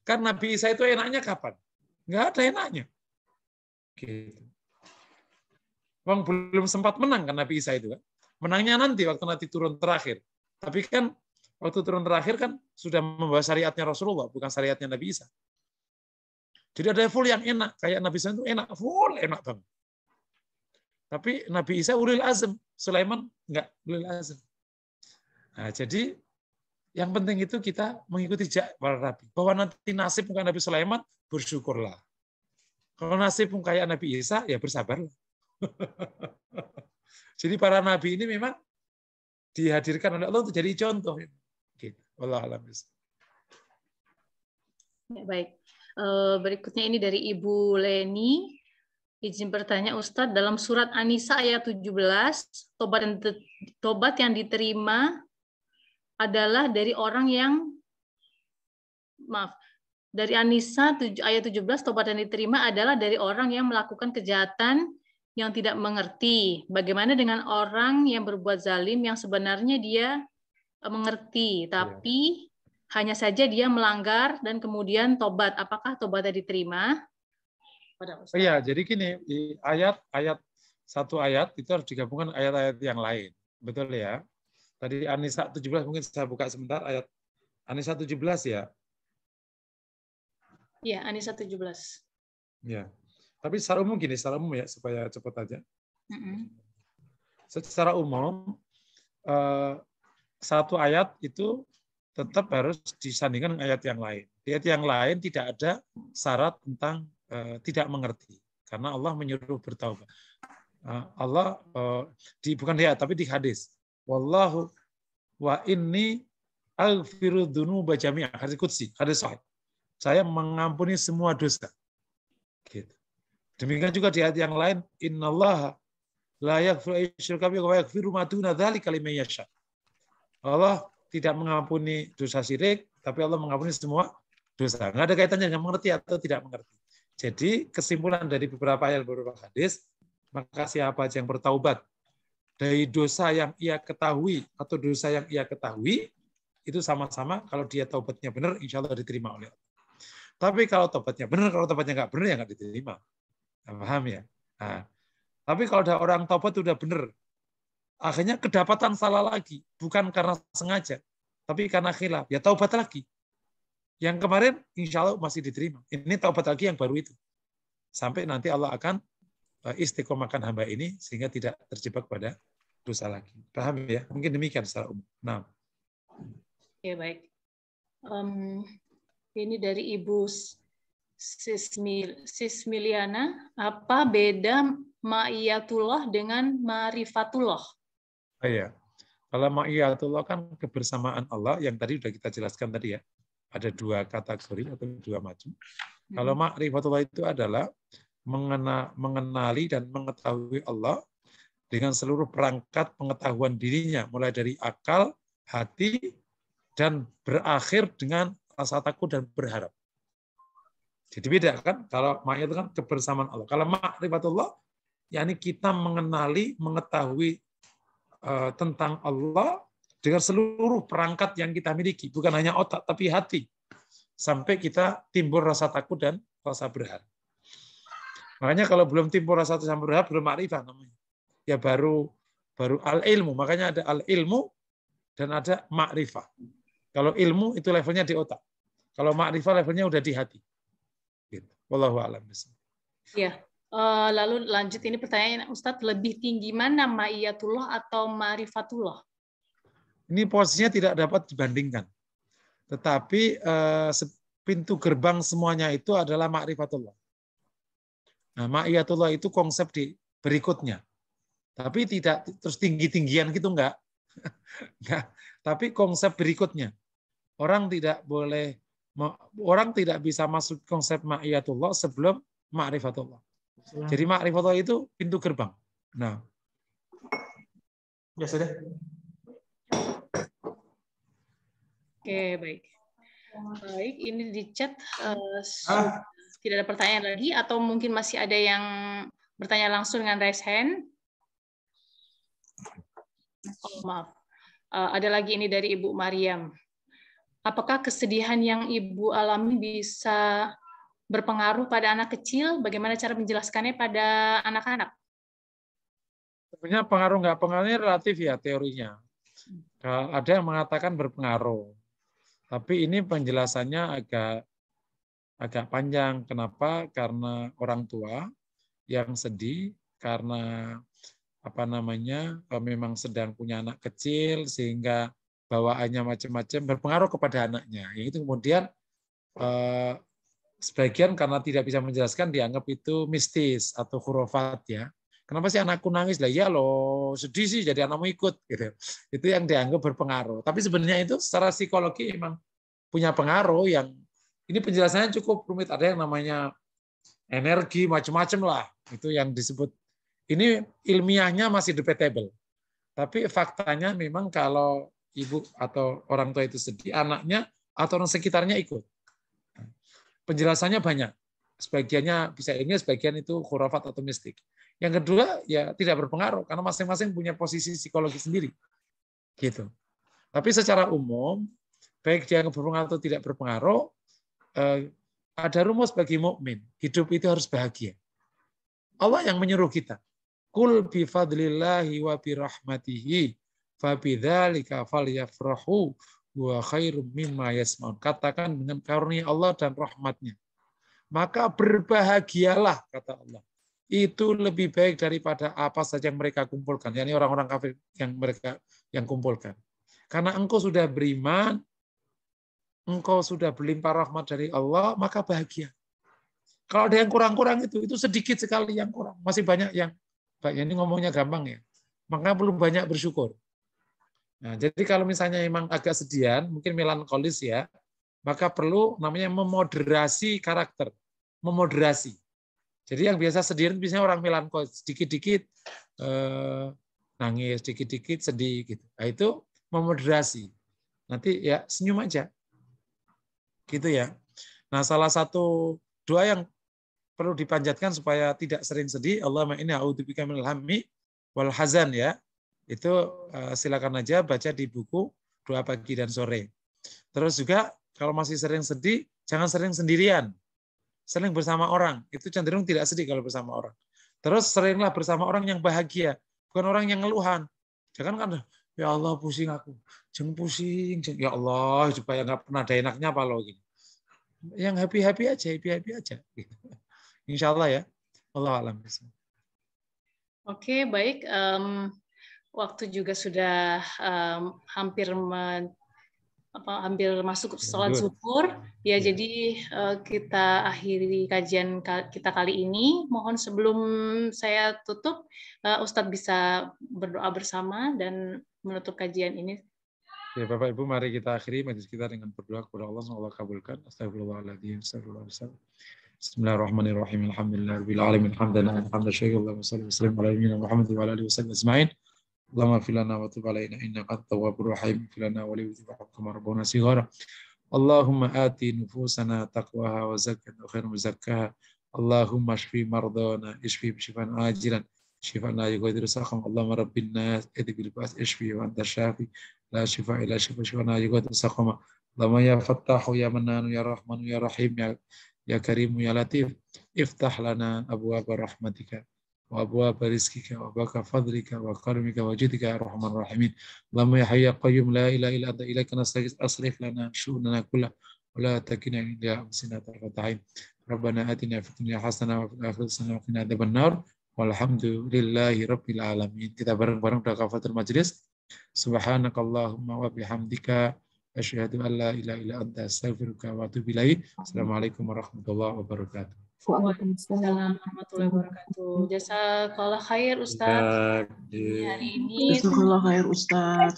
Kan Nabi Isa itu enaknya kapan? Nggak ada enaknya. Gitu. Belum sempat menang kan Nabi Isa itu kan. Menangnya nanti waktu nanti turun terakhir. Tapi kan waktu turun terakhir kan sudah membawa syariatnya Rasulullah, bukan syariatnya Nabi Isa. Jadi ada full yang enak, kayak Nabi Isa itu enak, full enak banget. Tapi Nabi Isa ulil azm, Sulaiman enggak ulil azm. Nah, jadi yang penting itu kita mengikuti jejak para nabi. Bahwa nanti nasib bukan Nabi Sulaiman, bersyukurlah. Kalau nasib kayak Nabi Isa, ya bersabarlah. Jadi para nabi ini memang dihadirkan oleh Allah untuk jadi contoh. Gitu. Wallahu a'lam. Ya, baik. Berikutnya ini dari Ibu Leni. Izin bertanya Ustadz, dalam surat An-Nisa ayat 17, tobat yang diterima adalah dari orang yang, dari An-Nisa ayat 17, tobat yang diterima adalah dari orang yang melakukan kejahatan yang tidak mengerti. Bagaimana dengan orang yang berbuat zalim yang sebenarnya dia mengerti, tapi hanya saja dia melanggar dan kemudian tobat. Apakah tobatnya diterima? Iya, jadi gini, di ayat satu ayat itu harus digabungkan ayat-ayat yang lain. Betul ya? Tadi An-Nisa 17 mungkin saya buka sebentar ayat An-Nisa 17 ya. Iya, An-Nisa 17. Ya. Tapi secara umum gini, secara umum ya supaya cepat aja. Secara umum satu ayat itu tetap harus disandingkan dengan ayat yang lain. Di ayat yang lain tidak ada syarat tentang tidak mengerti, karena Allah menyuruh bertaubat. Allah bukan dia, tapi di hadis. Wallahu wa inni aghfiru dzunuba jami'an. Hadis qudsi, hadis sahih. Saya mengampuni semua dosa. Gitu. Demikian juga di ayat yang lain, innallaha la yaghfiru asyirka bihi wa yaghfiru ma duna dzalika liman yasha. Allah tidak mengampuni dosa syirik, tapi Allah mengampuni semua dosa. Enggak ada kaitannya dengan mengerti atau tidak mengerti. Jadi kesimpulan dari beberapa ayat beberapa hadis, maka siapa yang bertaubat dari dosa yang ia ketahui atau dosa yang ia ketahui, itu sama-sama kalau dia taubatnya benar, insya Allah diterima oleh Allah. Tapi kalau taubatnya benar, kalau taubatnya nggak benar, ya nggak diterima. Nah, paham ya? Nah, tapi kalau ada orang taubat sudah benar, akhirnya kedapatan salah lagi, bukan karena sengaja, tapi karena khilaf, ya taubat lagi. Yang kemarin insya Allah masih diterima. Ini taubat lagi yang baru itu. Sampai nanti Allah akan istiqomahkan hamba ini sehingga tidak terjebak pada dosa lagi. Paham ya? Mungkin demikian secara umum. Nah. Ya, baik. Ini dari Ibu Sismiliana. Apa beda ma'iyatullah dengan ma'rifatullah? Oh, iya. Kalau ma'iyatullah kan kebersamaan Allah yang tadi sudah kita jelaskan tadi ya. Ada dua kategori atau dua macam. Kalau ma'rifatullah itu adalah mengenali dan mengetahui Allah dengan seluruh perangkat pengetahuan dirinya, mulai dari akal, hati, dan berakhir dengan rasa takut dan berharap. Jadi beda kan? Kalau ma'rifat itu kan kebersamaan Allah. Kalau ma'rifatullah, yakni kita mengenali, mengetahui tentang Allah dengan seluruh perangkat yang kita miliki, bukan hanya otak tapi hati, sampai kita timbul rasa takut dan rasa berharap. Makanya kalau belum timbul rasa takut dan berharap, belum ma'rifah namanya. Ya baru al-ilmu, makanya ada al-ilmu dan ada ma'rifah. Kalau ilmu itu levelnya di otak, kalau ma'rifah levelnya udah di hati. Gitu. Wallahu a'lam bishawab. Ya. Lalu lanjut ini pertanyaan Ustadz, lebih tinggi mana ma'iyatullah atau ma'rifatullah? Ini posisinya tidak dapat dibandingkan. Tetapi pintu gerbang semuanya itu adalah ma'rifatullah. Nah, ma'iyatullah itu konsep di berikutnya. Tapi tidak terus tinggi-tinggian gitu enggak. Enggak. Tapi konsep berikutnya. Orang tidak bisa masuk konsep ma'iyatullah sebelum ma'rifatullah. Jadi ma'rifatullah itu pintu gerbang. Nah. Ya sudah. Oke, baik. Baik, ini di chat tidak ada pertanyaan lagi atau mungkin masih ada yang bertanya langsung dengan raise hand? Oh, maaf. Ada lagi ini dari Ibu Mariam. Apakah kesedihan yang Ibu alami bisa berpengaruh pada anak kecil? Bagaimana cara menjelaskannya pada anak-anak? Sebenarnya pengaruh nggak pengaruhnya relatif ya teorinya. Ada yang mengatakan berpengaruh. Tapi ini penjelasannya agak panjang. Kenapa? Karena orang tua yang sedih karena memang sedang punya anak kecil sehingga bawaannya macam-macam berpengaruh kepada anaknya. Itu kemudian sebagian karena tidak bisa menjelaskan dianggap itu mistis atau khurafat ya. Kenapa sih anakku nangis? Lah iya loh, sedih sih jadi anakmu ikut gitu. Itu yang dianggap berpengaruh. Tapi sebenarnya itu secara psikologi memang punya pengaruh yang ini penjelasannya cukup rumit. Ada yang namanya energi macam-macam lah. Itu yang disebut. Ini ilmiahnya masih debatable. Tapi faktanya memang kalau ibu atau orang tua itu sedih, anaknya atau orang sekitarnya ikut. Penjelasannya banyak. Sebagiannya bisa ini, sebagian itu khurafat atau mistik. Yang kedua, ya tidak berpengaruh karena masing-masing punya posisi psikologi sendiri. Gitu. Tapi secara umum, baik dia berpengaruh atau tidak berpengaruh, ada rumus bagi mukmin. Hidup itu harus bahagia. Allah yang menyuruh kita. Qul bi fadlillahi wa bi rahmatihi fa bidzalika falyafrahu wa khairum mimma yasmaun. Katakan dengan karunia Allah dan rahmatnya. Maka berbahagialah, kata Allah. Itu lebih baik daripada apa saja yang mereka kumpulkan. yakni orang-orang kafir yang mereka yang kumpulkan. Karena engkau sudah beriman, engkau sudah berlimpah rahmat dari Allah, maka bahagia. Kalau ada yang kurang-kurang itu sedikit sekali yang kurang. Masih banyak yang ini ngomongnya gampang ya. Maka perlu banyak bersyukur. Nah, jadi kalau misalnya memang agak sedian, mungkin melankolis ya, maka perlu namanya memoderasi karakter. Memoderasi. Jadi yang biasa sedih biasanya orang melankolis, sedikit-dikit nangis, sedikit-dikit sedih gitu. Nah, itu memoderasi. Nanti ya senyum aja. Gitu ya. Nah, salah satu doa yang perlu dipanjatkan supaya tidak sering sedih, Allahumma inni a'udzubika minal hammi wal hazan ya. Itu silakan aja baca di buku doa pagi dan sore. Terus juga kalau masih sering sedih, jangan sering sendirian. Sering bersama orang, itu cenderung tidak sedih kalau bersama orang. Terus seringlah bersama orang yang bahagia, bukan orang yang ngeluhan. Jangan kan, ya Allah pusing aku, jangan pusing, ya Allah supaya nggak pernah ada enaknya apa lo gini. Yang happy happy aja. Insya Allah ya. Allah alam. Oke, baik. Waktu juga sudah hampir masuk sholat zuhur. Ya, jadi kita akhiri kajian kita kali ini. Mohon sebelum saya tutup, Ustadz bisa berdoa bersama dan menutup kajian ini. Ya, Bapak Ibu, mari kita akhiri majelis kita dengan berdoa kepada Allah. Semoga Allah kabulkan. Astagfirullahaladzim. Astagfirullahaladzim. Bismillahirrahmanirrahim. Alhamdulillahirabbil alamin. Hamdan syakira wa sallallahu alaihi Muhammad wa alihi wasallam ajmain. Allahumma fil lana wa tub alaina innaka at-tawwabur rahim. Fil lana wa li wa rabbuna sighara. Allahumma ati nufusana taqwaha wa zakkaha khairan zakkaha. Allahumma shfi mardana ishfi shifan ajilan. Shifan la yughadiru saqam. Allahumma rabbin nas idbil bas ishfi wa anta syafi. La shifa illa shifa shifan la yughadiru saqam. Allahumma ya fattahu ya mannanu ya rahmanu ya rahim ya karimu ya latif. Iftah lana abwaaba rahmatika wa abwaaba rizkika wa baka fadlika wa karimika wa judika ya rahman rahimin. Allahumma ya hayya qayyum la ilaha illa anta ilaika nastaghith aslih lana syu'nana kullah wa la takilna ila anfusina tarfata ain. Rabbana atina fid dunya hasanah wa fil akhirati hasanah wa qina adzabannar. Walhamdulillahi rabbil alamin. Kita bareng-bareng doa kafatul majelis. Subhanakallahumma wa bihamdika asyhadu an la ilaha illa anta astaghfiruka wa atubu ilaik. Assalamualaikum warahmatullahi wabarakatuh. Waalaikumsalam warahmatullahi wabarakatuh. Jazakallah khair Ustaz. Hari ini Jazakallah khair Ustaz.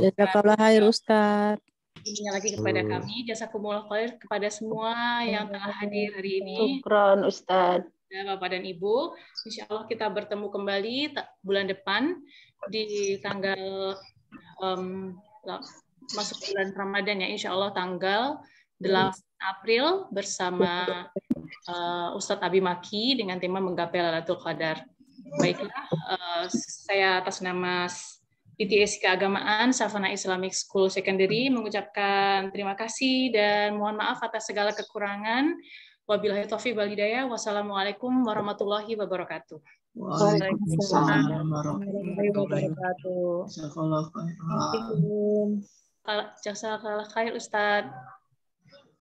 Jazakallah khair Ustaz. Ini lagi kepada kami. Jazakumullah khair kepada semua yang telah hadir hari ini. Syukran Ustaz. Bapak dan Ibu, insya Allah kita bertemu kembali bulan depan di tanggal masuk bulan Ramadan ya, insya Allah tanggal 8 April bersama Ustadz Abi Maki dengan tema menggapai Lailatul Qadar. Baiklah, saya atas nama PTS Keagamaan Savana Islamic School Secondary mengucapkan terima kasih dan mohon maaf atas segala kekurangan. Wabillahi taufiq wal hidayah. Wassalamualaikum warahmatullahi wabarakatuh. Waalaikumsalam warahmatullahi wabarakatuh. Jazakallah khair Ustaz.